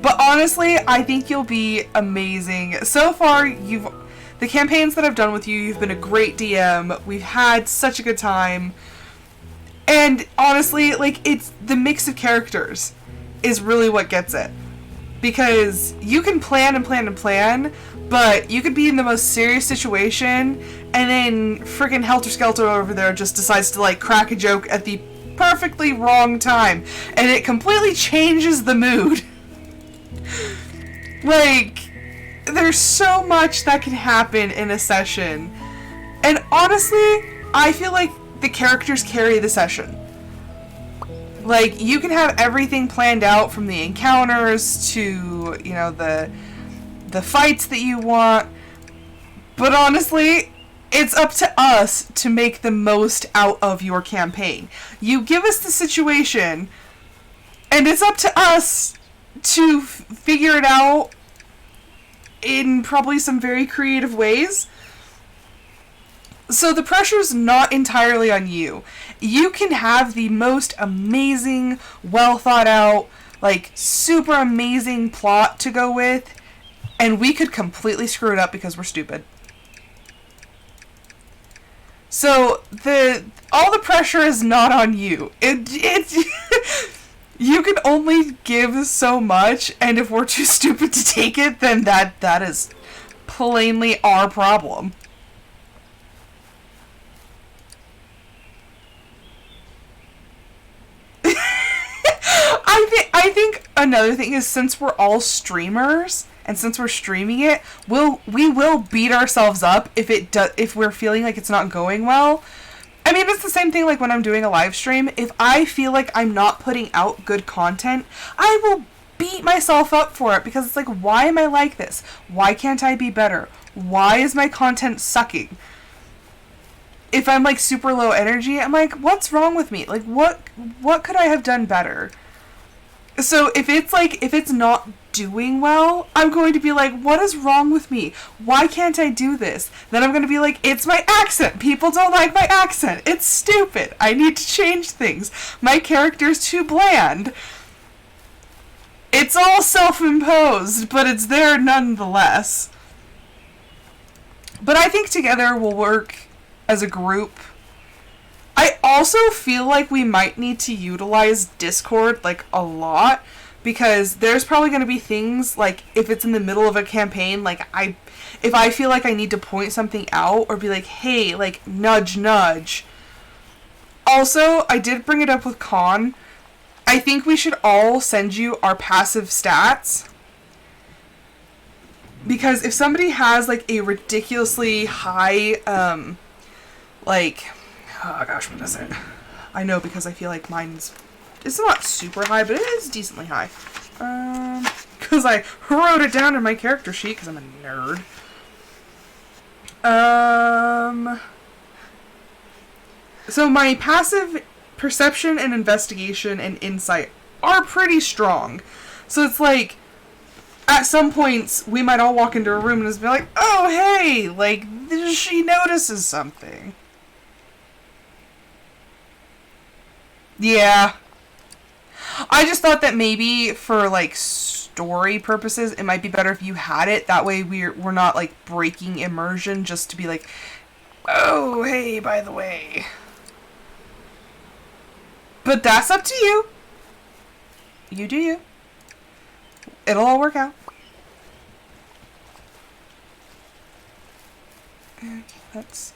But honestly, I think you'll be amazing. So far, the campaigns that I've done with you, you've been a great DM. We've had such a good time. And honestly, like, it's the mix of characters is really what gets it. Because you can plan and plan and plan, but you could be in the most serious situation, and then freaking Helter Skelter over there just decides to, like, crack a joke at the perfectly wrong time. And it completely changes the mood. Like, there's so much that can happen in a session. And honestly, I feel like the characters carry the session. Like, you can have everything planned out from the encounters to, you know, the fights that you want. But honestly, it's up to us to make the most out of your campaign. You give us the situation, and it's up to us to figure it out in probably some very creative ways. So the pressure's not entirely on you. You can have the most amazing, well thought out, like, super amazing plot to go with, and we could completely screw it up because we're stupid. So all the pressure is not on you. It's you can only give so much, and if we're too stupid to take it, then that is plainly our problem. I think another thing is, since we're all streamers and since we're streaming it, we will beat ourselves up if we're feeling like it's not going well. I mean, it's the same thing like when I'm doing a live stream. If I feel like I'm not putting out good content, I will beat myself up for it because it's like, why am I like this? Why can't I be better? Why is my content sucking? If I'm like super low energy, I'm like, what's wrong with me? Like, what could I have done better? So if it's not doing well, I'm going to be like, what is wrong with me? Why can't I do this? Then I'm going to be like, it's my accent. People don't like my accent. It's stupid. I need to change things. My character's too bland. It's all self-imposed, but it's there nonetheless. But I think together we'll work as a group. I also feel like we might need to utilize Discord, like, a lot, because there's probably going to be things, like, if it's in the middle of a campaign, like, if I feel like I need to point something out, or be like, hey, like, nudge, nudge. Also, I did bring it up with Con. I think we should all send you our passive stats. Because if somebody has, like, a ridiculously high, like, oh gosh, what is it? I know because I feel like it's not super high, but it is decently high. Because I wrote it down in my character sheet because I'm a nerd. So my passive perception and investigation and insight are pretty strong. So it's like, at some points, we might all walk into a room and just be like, oh, hey, like, she notices something. Yeah. I just thought that maybe for, like, story purposes, it might be better if you had it. That way we're not, like, breaking immersion just to be like, oh, hey, by the way. But that's up to you. You do you. It'll all work out. Okay, let's see.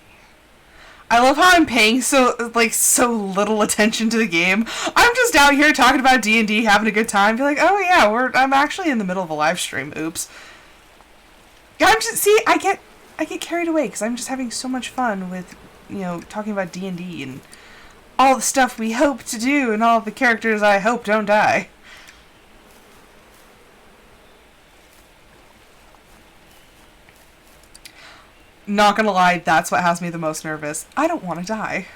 I love how I'm paying so little attention to the game. I'm just out here talking about D&D, having a good time. Be like, oh yeah, I'm actually in the middle of a live stream. Oops. Yeah, I get carried away because I'm just having so much fun with, you know, talking about D&D and all the stuff we hope to do and all the characters I hope don't die. Not gonna lie, that's what has me the most nervous. I don't want to die.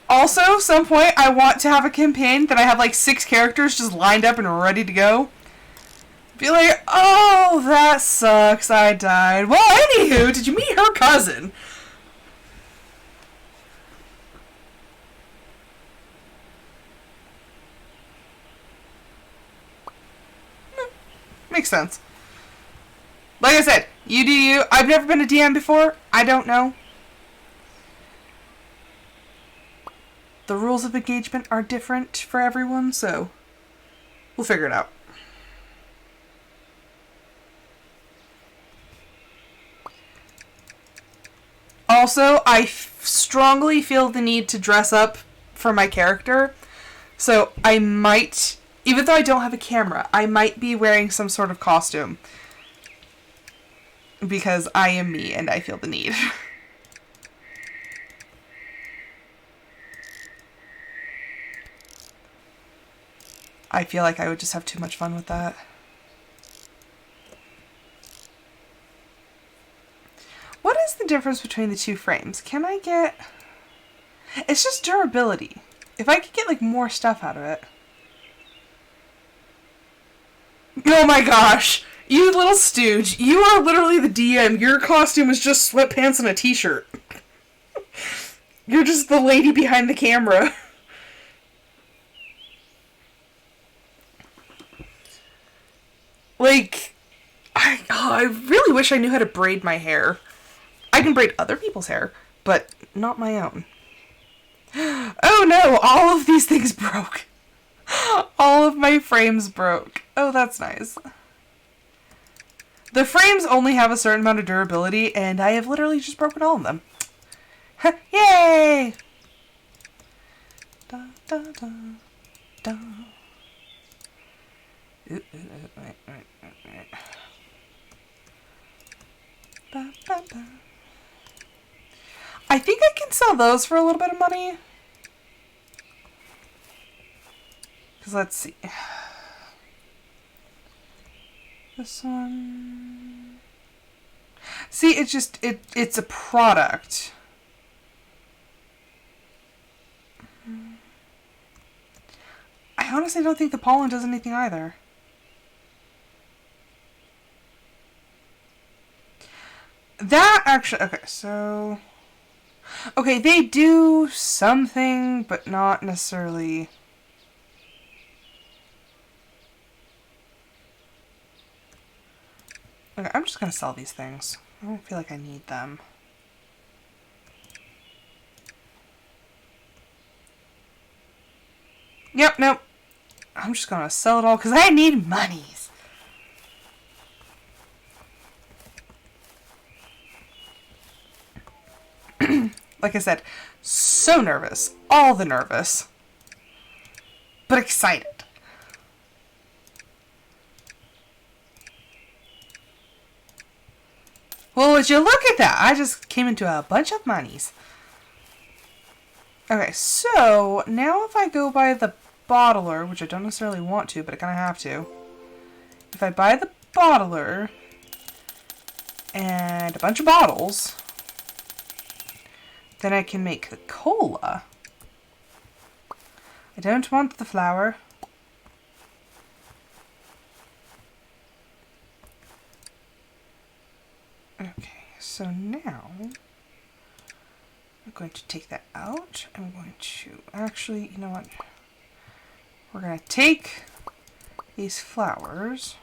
Also, some point, I want to have a campaign that I have like 6 characters just lined up and ready to go. Be like, oh, that sucks, I died. Well, anywho, did you meet her cousin? Makes sense. Like I said, you do you. I've never been a DM before. I don't know. The rules of engagement are different for everyone, so we'll figure it out. Also, I strongly feel the need to dress up for my character. So I might, even though I don't have a camera, I might be wearing some sort of costume. Because I am me and I feel the need. I feel like I would just have too much fun with that. What is the difference between the 2 frames? Can I get... It's just durability. If I could get, like, more stuff out of it. Oh my gosh! You little stooge. You are literally the DM. Your costume is just sweatpants and a t-shirt. You're just the lady behind the camera. Like, I really wish I knew how to braid my hair. I can braid other people's hair, but not my own. Oh no, all of these things broke. All of my frames broke. Oh, that's nice. The frames only have a certain amount of durability, and I have literally just broken all of them. Yay! Da, da, da, da. Right. Ba, ba, ba. I think I can sell those for a little bit of money. Because let's see. This one. See, it's just, it's a product. I honestly don't think the pollen does anything either. That actually, okay, so... Okay, they do something, but not necessarily... Okay, I'm just gonna sell these things. I don't feel like I need them. Yep, nope. I'm just gonna sell it all because I need monies. Like I said, so nervous. All the nervous. But excited. Well, would you look at that? I just came into a bunch of monies. Okay, so now if I go by the bottler, which I don't necessarily want to, but I kind of have to. If I buy the bottler and a bunch of bottles, then I can make the cola. I don't want the flour. Okay, so now I'm going to take that out. I'm going to actually, you know what? We're going to take these flowers.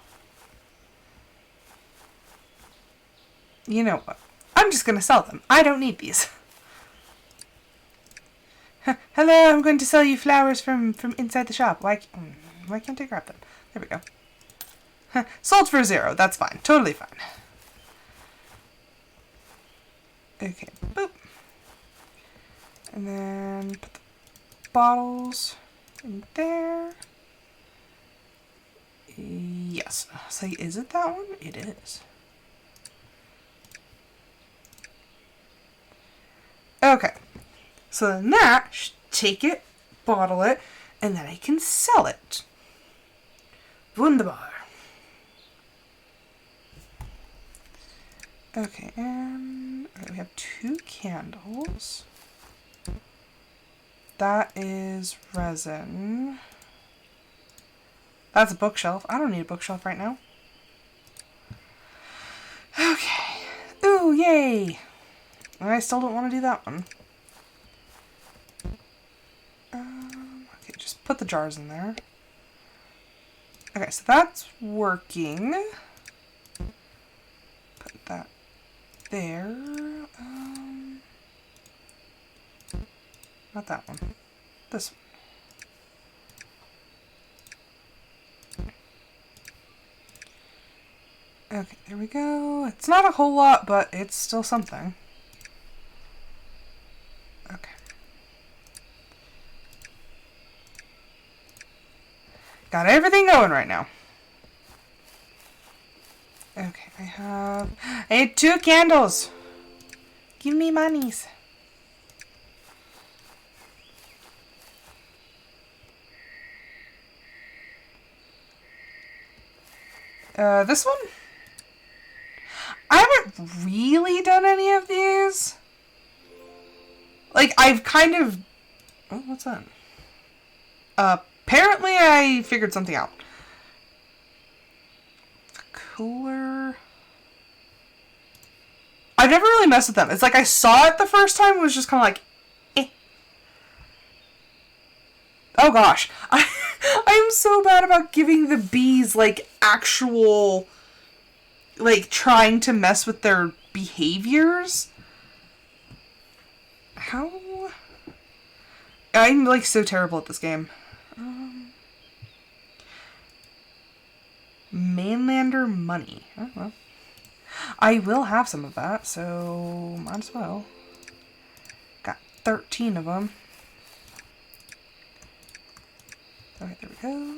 You know what? I'm just going to sell them. I don't need these. Hello, I'm going to sell you flowers from inside the shop. Why can't I grab them? There we go. Sold for 0. That's fine. Totally fine. Okay, boop. And then put the bottles in there. Yes. So is it that one? It is. Okay. So then that, take it, bottle it, and then I can sell it. Wunderbar. Okay, and okay, we have 2 candles. That is resin. That's a bookshelf. I don't need a bookshelf right now. Okay. Ooh, yay! I still don't want to do that one. Okay, just put the jars in there. Okay, so that's working. Put that there. Not that one. This one. Okay, there we go. It's not a whole lot, but it's still something. Okay. Got everything going right now. Okay, I need 2 candles. Give me monies. This one? I haven't really done any of these. Like, I've kind of... Oh, what's that? Apparently I figured something out. The cooler... I've never really messed with them. It's like I saw it the first time and was just kind of like, eh. Oh gosh. I'm so bad about giving the bees, like, actual... like, trying to mess with their behaviors. How? I'm, like, so terrible at this game. Mainlander money. Oh, well. I will have some of that, so might as well. Got 13 of them. Alright, there we go.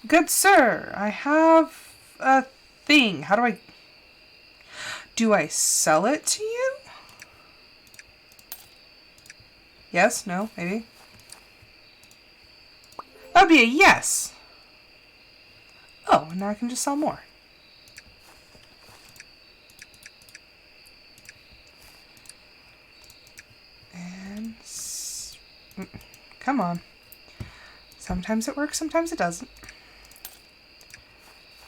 Good sir, I have a thing. How do I sell it to you? Yes? No? Maybe? That'd be a yes. Oh, now I can just sell more. And... come on. Sometimes it works, sometimes it doesn't.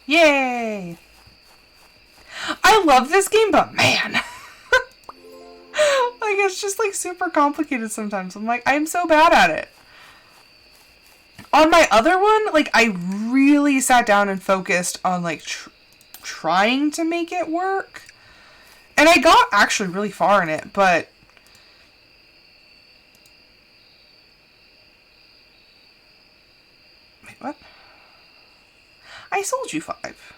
Yay! I love this game, but man! Like, it's just, like, super complicated sometimes. I'm like, I'm so bad at it. On my other one, like, I really sat down and focused on, like, trying to make it work. And I got actually really far in it, but... Wait, what? I sold you 5.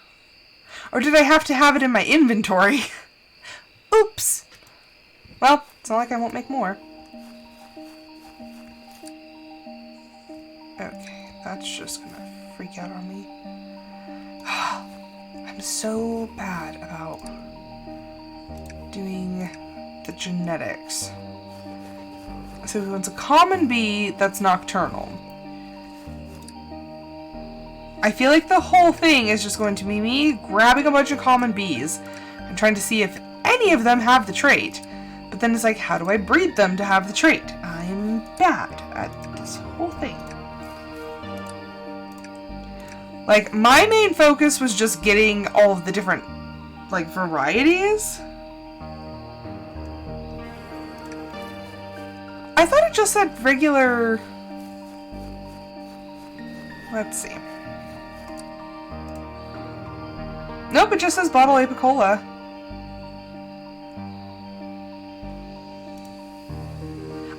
Or did I have to have it in my inventory? Oops. Well, it's not like I won't make more. Okay, that's just gonna freak out on me. I'm so bad about doing the genetics. So it's a common bee that's nocturnal. I feel like the whole thing is just going to be me grabbing a bunch of common bees and trying to see if any of them have the trait. But then it's like, how do I breed them to have the trait? I'm bad at this whole thing. Like, my main focus was just getting all of the different, like, varieties. I thought it just said regular... Let's see. Nope, it just says bottle APICO.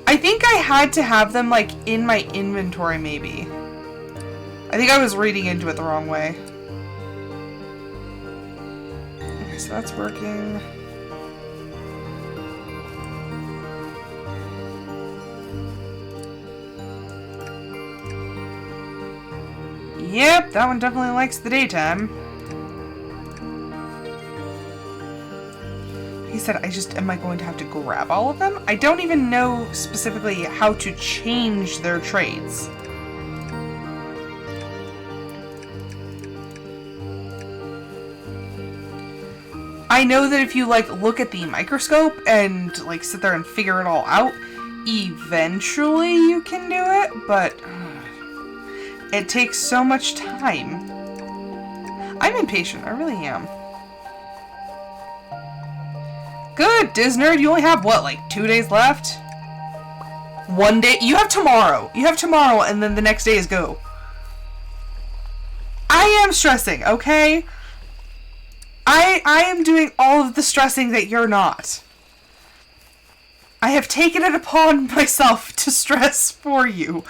I think I had to have them, like, in my inventory, maybe. I think I was reading into it the wrong way. Okay, so that's working. Yep, that one definitely likes the daytime. He said, am I going to have to grab all of them? I don't even know specifically how to change their traits. I know that if you, like, look at the microscope and, like, sit there and figure it all out, eventually you can do it, but it takes so much time. I'm impatient, I really am. Good, Disnerd, you only have, what, like 2 days left? 1 day? You have tomorrow. You have tomorrow, and then the next day is go. I am stressing, okay? I am doing all of the stressing that you're not. I have taken it upon myself to stress for you.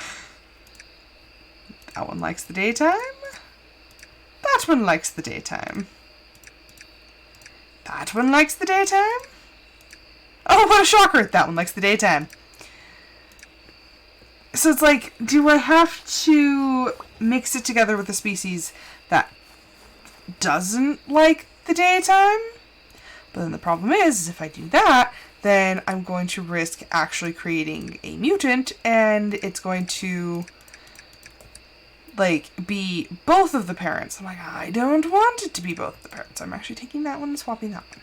That one likes the daytime. That one likes the daytime. That one likes the daytime. Oh, what a shocker! That one likes the daytime. So it's like, do I have to mix it together with a species that doesn't like the daytime? But then the problem is if I do that, then I'm going to risk actually creating a mutant, and it's going to, like, be both of the parents. I'm like, I don't want it to be both of the parents. I'm actually taking that one and swapping that one.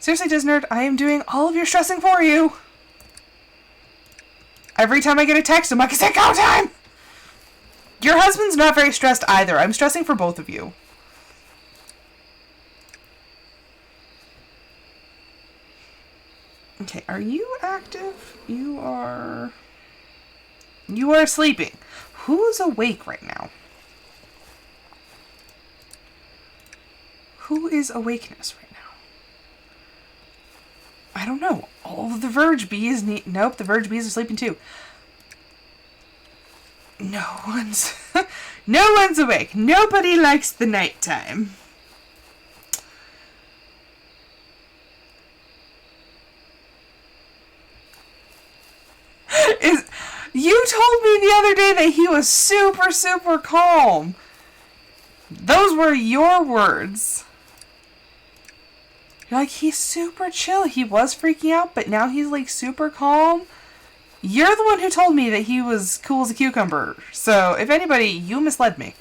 Seriously, Disnerd, I am doing all of your stressing for you. Every time I get a text, I'm like, is it go time? Your husband's not very stressed either. I'm stressing for both of you. Okay, are you active? You are sleeping. Who's awake right now? Who is awakeness right now? I don't know. All of the Verge bees need... Nope, the Verge bees are sleeping too. No one's awake. Nobody likes the nighttime. You told me the other day that he was super, super calm. Those were your words. You're like, he's super chill. He was freaking out, but now he's like super calm. You're the one who told me that he was cool as a cucumber. So, if anybody, you misled me.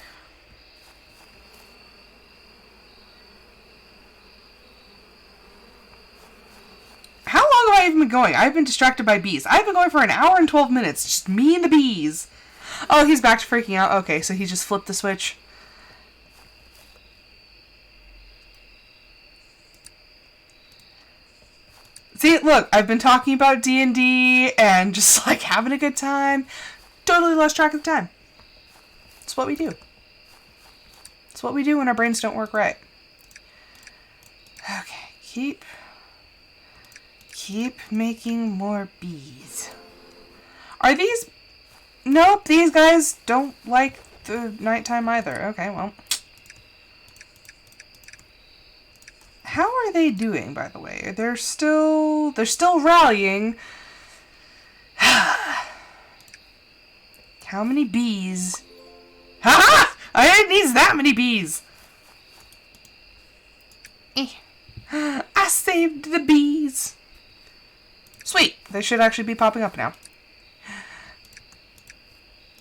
How long have I even been going? I've been distracted by bees. I've been going for an hour and 12 minutes. Just me and the bees. Oh, he's back to freaking out. Okay, so he just flipped the switch. See, look, I've been talking about D&D and just, like, having a good time. Totally lost track of the time. It's what we do. It's what we do when our brains don't work right. Okay, keep making more bees. Are these... Nope, these guys don't like the nighttime either. Okay, well... How are they doing, by the way? They're still rallying. How many bees? Ha! I didn't need that many bees. I saved the bees. Sweet. They should actually be popping up now.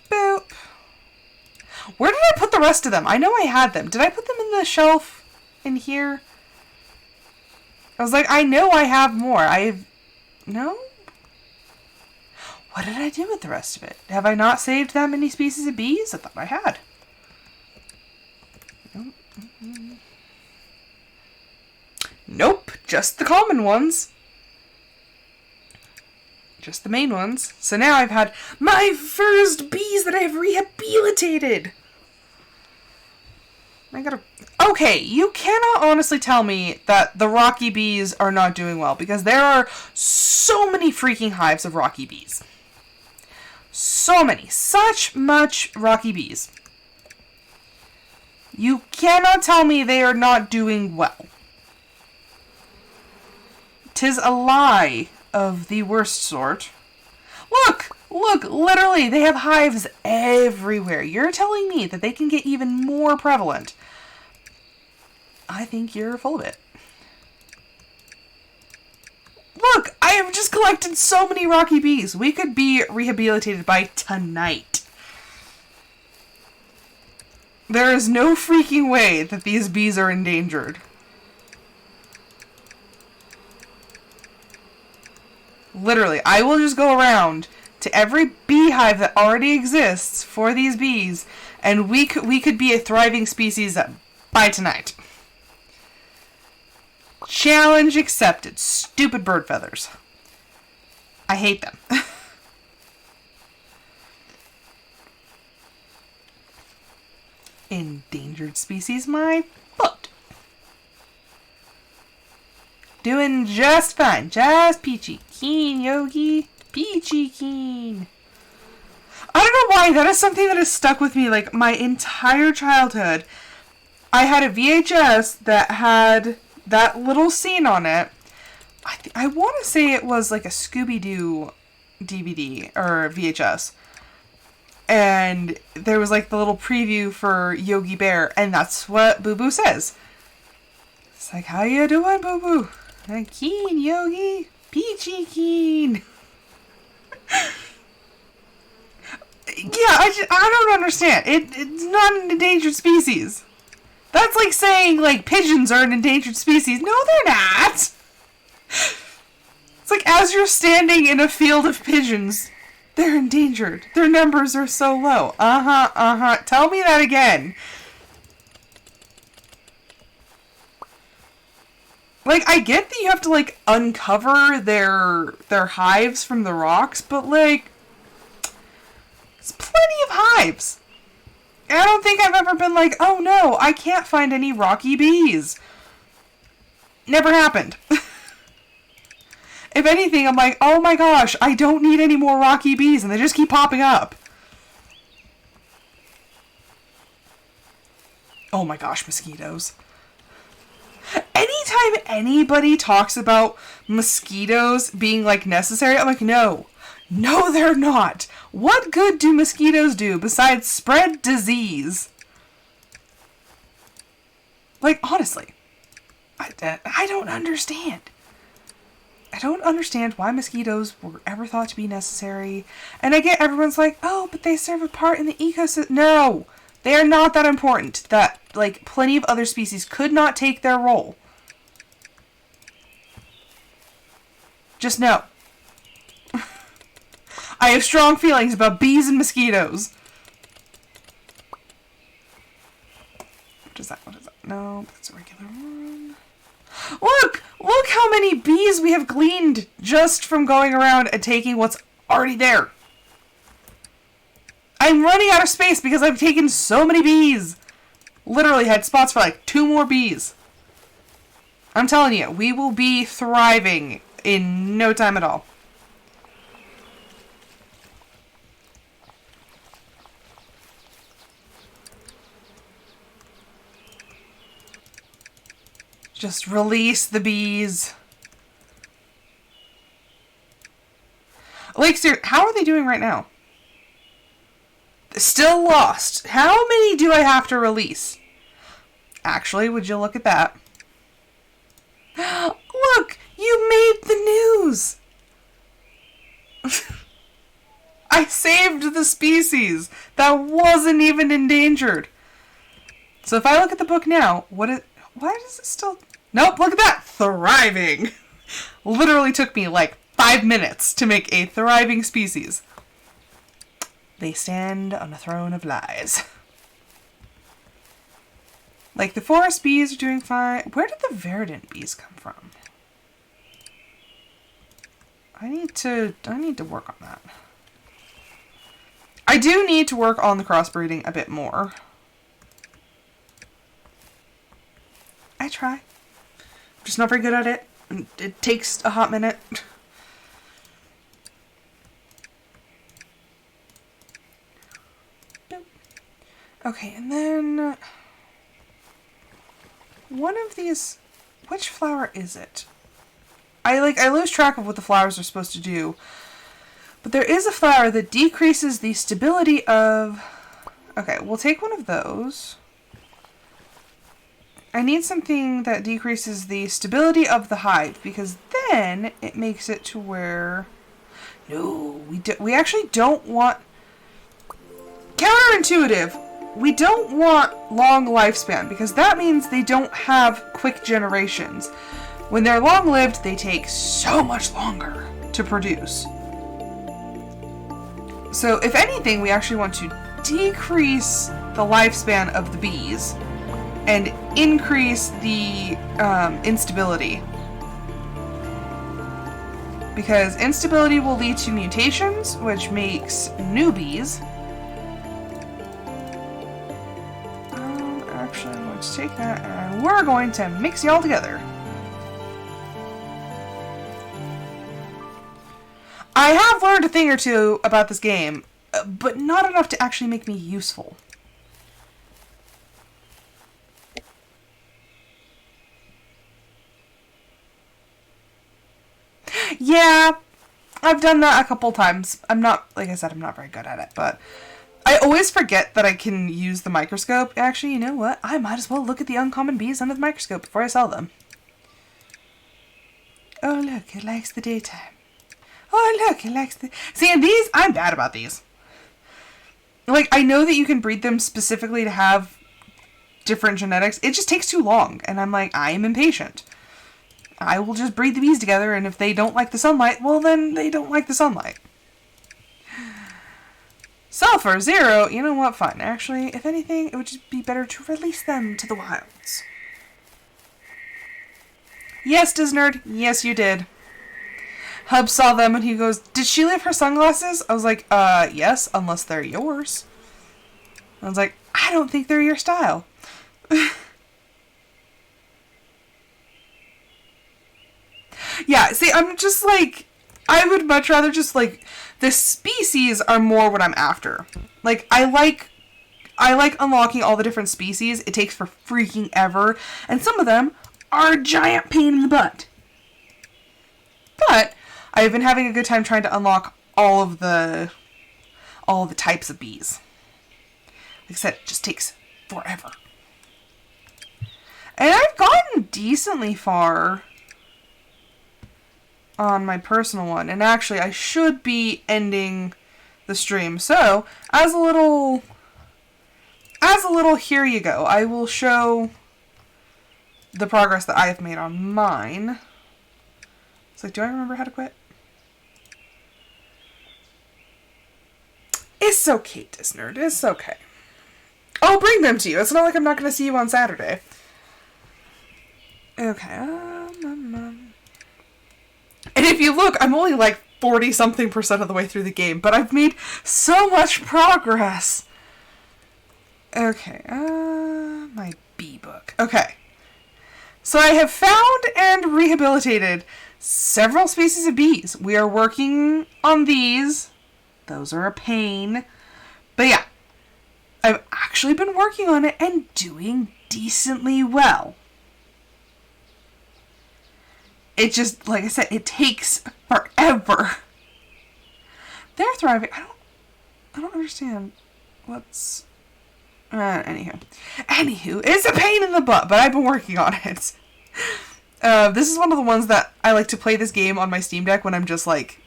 Boop. Where did I put the rest of them? I know I had them. Did I put them in the shelf in here? I was like, I know I have more. No? What did I do with the rest of it? Have I not saved that many species of bees? I thought I had. Nope. Just the common ones. Just the main ones. So now I've had my first bees that I've rehabilitated. I gotta... Okay, you cannot honestly tell me that the rocky bees are not doing well, because there are so many freaking hives of rocky bees. So many. Such much rocky bees. You cannot tell me they are not doing well. 'Tis a lie of the worst sort. Look! Look, literally, they have hives everywhere. You're telling me that they can get even more prevalent. I think you're full of it. Look, I have just collected so many rocky bees. We could be rehabilitated by tonight. There is no freaking way that these bees are endangered. Literally, I will just go around to every beehive that already exists for these bees, and we could be a thriving species by tonight. Challenge accepted. Stupid bird feathers. I hate them. Endangered species, my foot. Doing just fine. Just peachy keen, Yogi. Peachy keen. I don't know why. That is something that has stuck with me like my entire childhood. I had a VHS that had that little scene on it. I want to say it was like a Scooby-Doo DVD or VHS. And there was like the little preview for Yogi Bear, and that's what Boo Boo says. It's like, how you doing, Boo Boo? Keen, Yogi. Peachy keen. Yeah, I don't understand. It's not an endangered species. That's like saying, like, pigeons are an endangered species. No, they're not. It's like, as you're standing in a field of pigeons, they're endangered. Their numbers are so low. Tell me that again. Like, I get that you have to, like, uncover their hives from the rocks, but, like, there's plenty of hives. I don't think I've ever been like, oh no, I can't find any rocky bees. Never happened. If anything, I'm like, oh my gosh, I don't need any more rocky bees, and they just keep popping up. Oh my gosh, mosquitoes. Anytime anybody talks about mosquitoes being, like, necessary, I'm like, no. No, they're not. What good do mosquitoes do besides spread disease? Like, honestly, I don't understand. I don't understand why mosquitoes were ever thought to be necessary. And I get everyone's like, oh, but they serve a part in the ecosystem. No, they are not that important. That, like, plenty of other species could not take their role. Just no. I have strong feelings about bees and mosquitoes. What is that? No, that's a regular one. Look how many bees we have gleaned just from going around and taking what's already there. I'm running out of space because I've taken so many bees. Literally had spots for like 2 more bees. I'm telling you, we will be thriving in no time at all. Just release the bees. Like, seriously, how are they doing right now? Still lost. How many do I have to release? Actually, would you look at that? Look! You made the news! I saved the species that wasn't even endangered. So if I look at the book now, why does it still... Nope, look at that! Thriving! Literally took me like 5 minutes to make a thriving species. They stand on a throne of lies. Like, the forest bees are doing fine. Where did the verdant bees come from? I need to work on that. I do need to work on the crossbreeding a bit more. I try. I'm just not very good at it. It takes a hot minute. Okay, and then one of these, which flower is it? I lose track of what the flowers are supposed to do. But there is a flower that decreases the stability of... Okay, we'll take one of those. I need something that decreases the stability of the hive, because then it makes it to where... No, we actually don't want... Counterintuitive! We don't want long lifespan, because that means they don't have quick generations. When they're long-lived, they take so much longer to produce. So if anything, we actually want to decrease the lifespan of the bees and increase the instability. Because instability will lead to mutations, which makes new bees. Actually, I'm going to take that and we're going to mix y'all together. I have learned a thing or two about this game, but not enough to actually make me useful. Yeah, I've done that a couple times. I'm not, like I said, I'm not very good at it, but I always forget that I can use the microscope. Actually, you know what? I might as well look at the uncommon bees under the microscope before I sell them. Oh, look, it likes the daytime. Oh, look, it likes the... See, and these, I'm bad about these. Like, I know that you can breed them specifically to have different genetics. It just takes too long, and I'm like, I am impatient. I will just breed the bees together, and if they don't like the sunlight, well, then they don't like the sunlight. Sulfur, 0. You know what? Fine. Actually, if anything, it would just be better to release them to the wilds. Yes, Disnerd. Yes, you did. Hub saw them, and he goes, did she leave her sunglasses? I was like, yes, unless they're yours. I was like, I don't think they're your style. Yeah, see, I'm just like, I would much rather just, like, the species are more what I'm after. Like, I like unlocking all the different species. It takes for freaking ever, and some of them are a giant pain in the butt. But I've been having a good time trying to unlock all of the types of bees. Like I said, it just takes forever. And I've gotten decently far on my personal one, and actually I should be ending the stream. So, as a little here you go, I will show the progress that I have made on mine. It's like, do I remember how to quit? It's okay, Disnerd. It's okay. I'll bring them to you. It's not like I'm not going to see you on Saturday. Okay. And if you look, I'm only like 40-something% of the way through the game, but I've made so much progress. Okay, my bee book. Okay. So I have found and rehabilitated several species of bees. We are working on these. Those are a pain. But yeah, I've actually been working on it and doing decently well. It just, like I said, it takes forever. They're thriving. I don't understand what's... Anywho, it's a pain in the butt, but I've been working on it. This is one of the ones that I like to play this game on my Steam Deck when I'm just, like,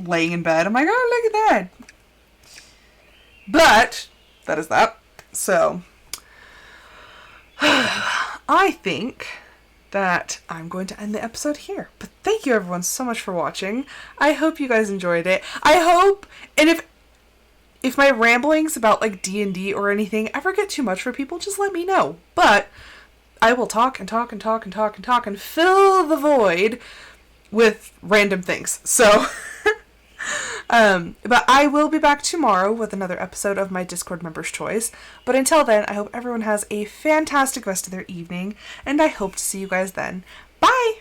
laying in bed. I'm like, oh, look at that. But, that is that. So, I think that I'm going to end the episode here. But thank you everyone so much for watching. I hope you guys enjoyed it. I hope, and if my ramblings about like D&D or anything ever get too much for people, just let me know. But I will talk and talk and talk and talk and talk and fill the void with random things. So, but I will be back tomorrow with another episode of my Discord Members' Choice. But until then, I hope everyone has a fantastic rest of their evening, and I hope to see you guys then. Bye!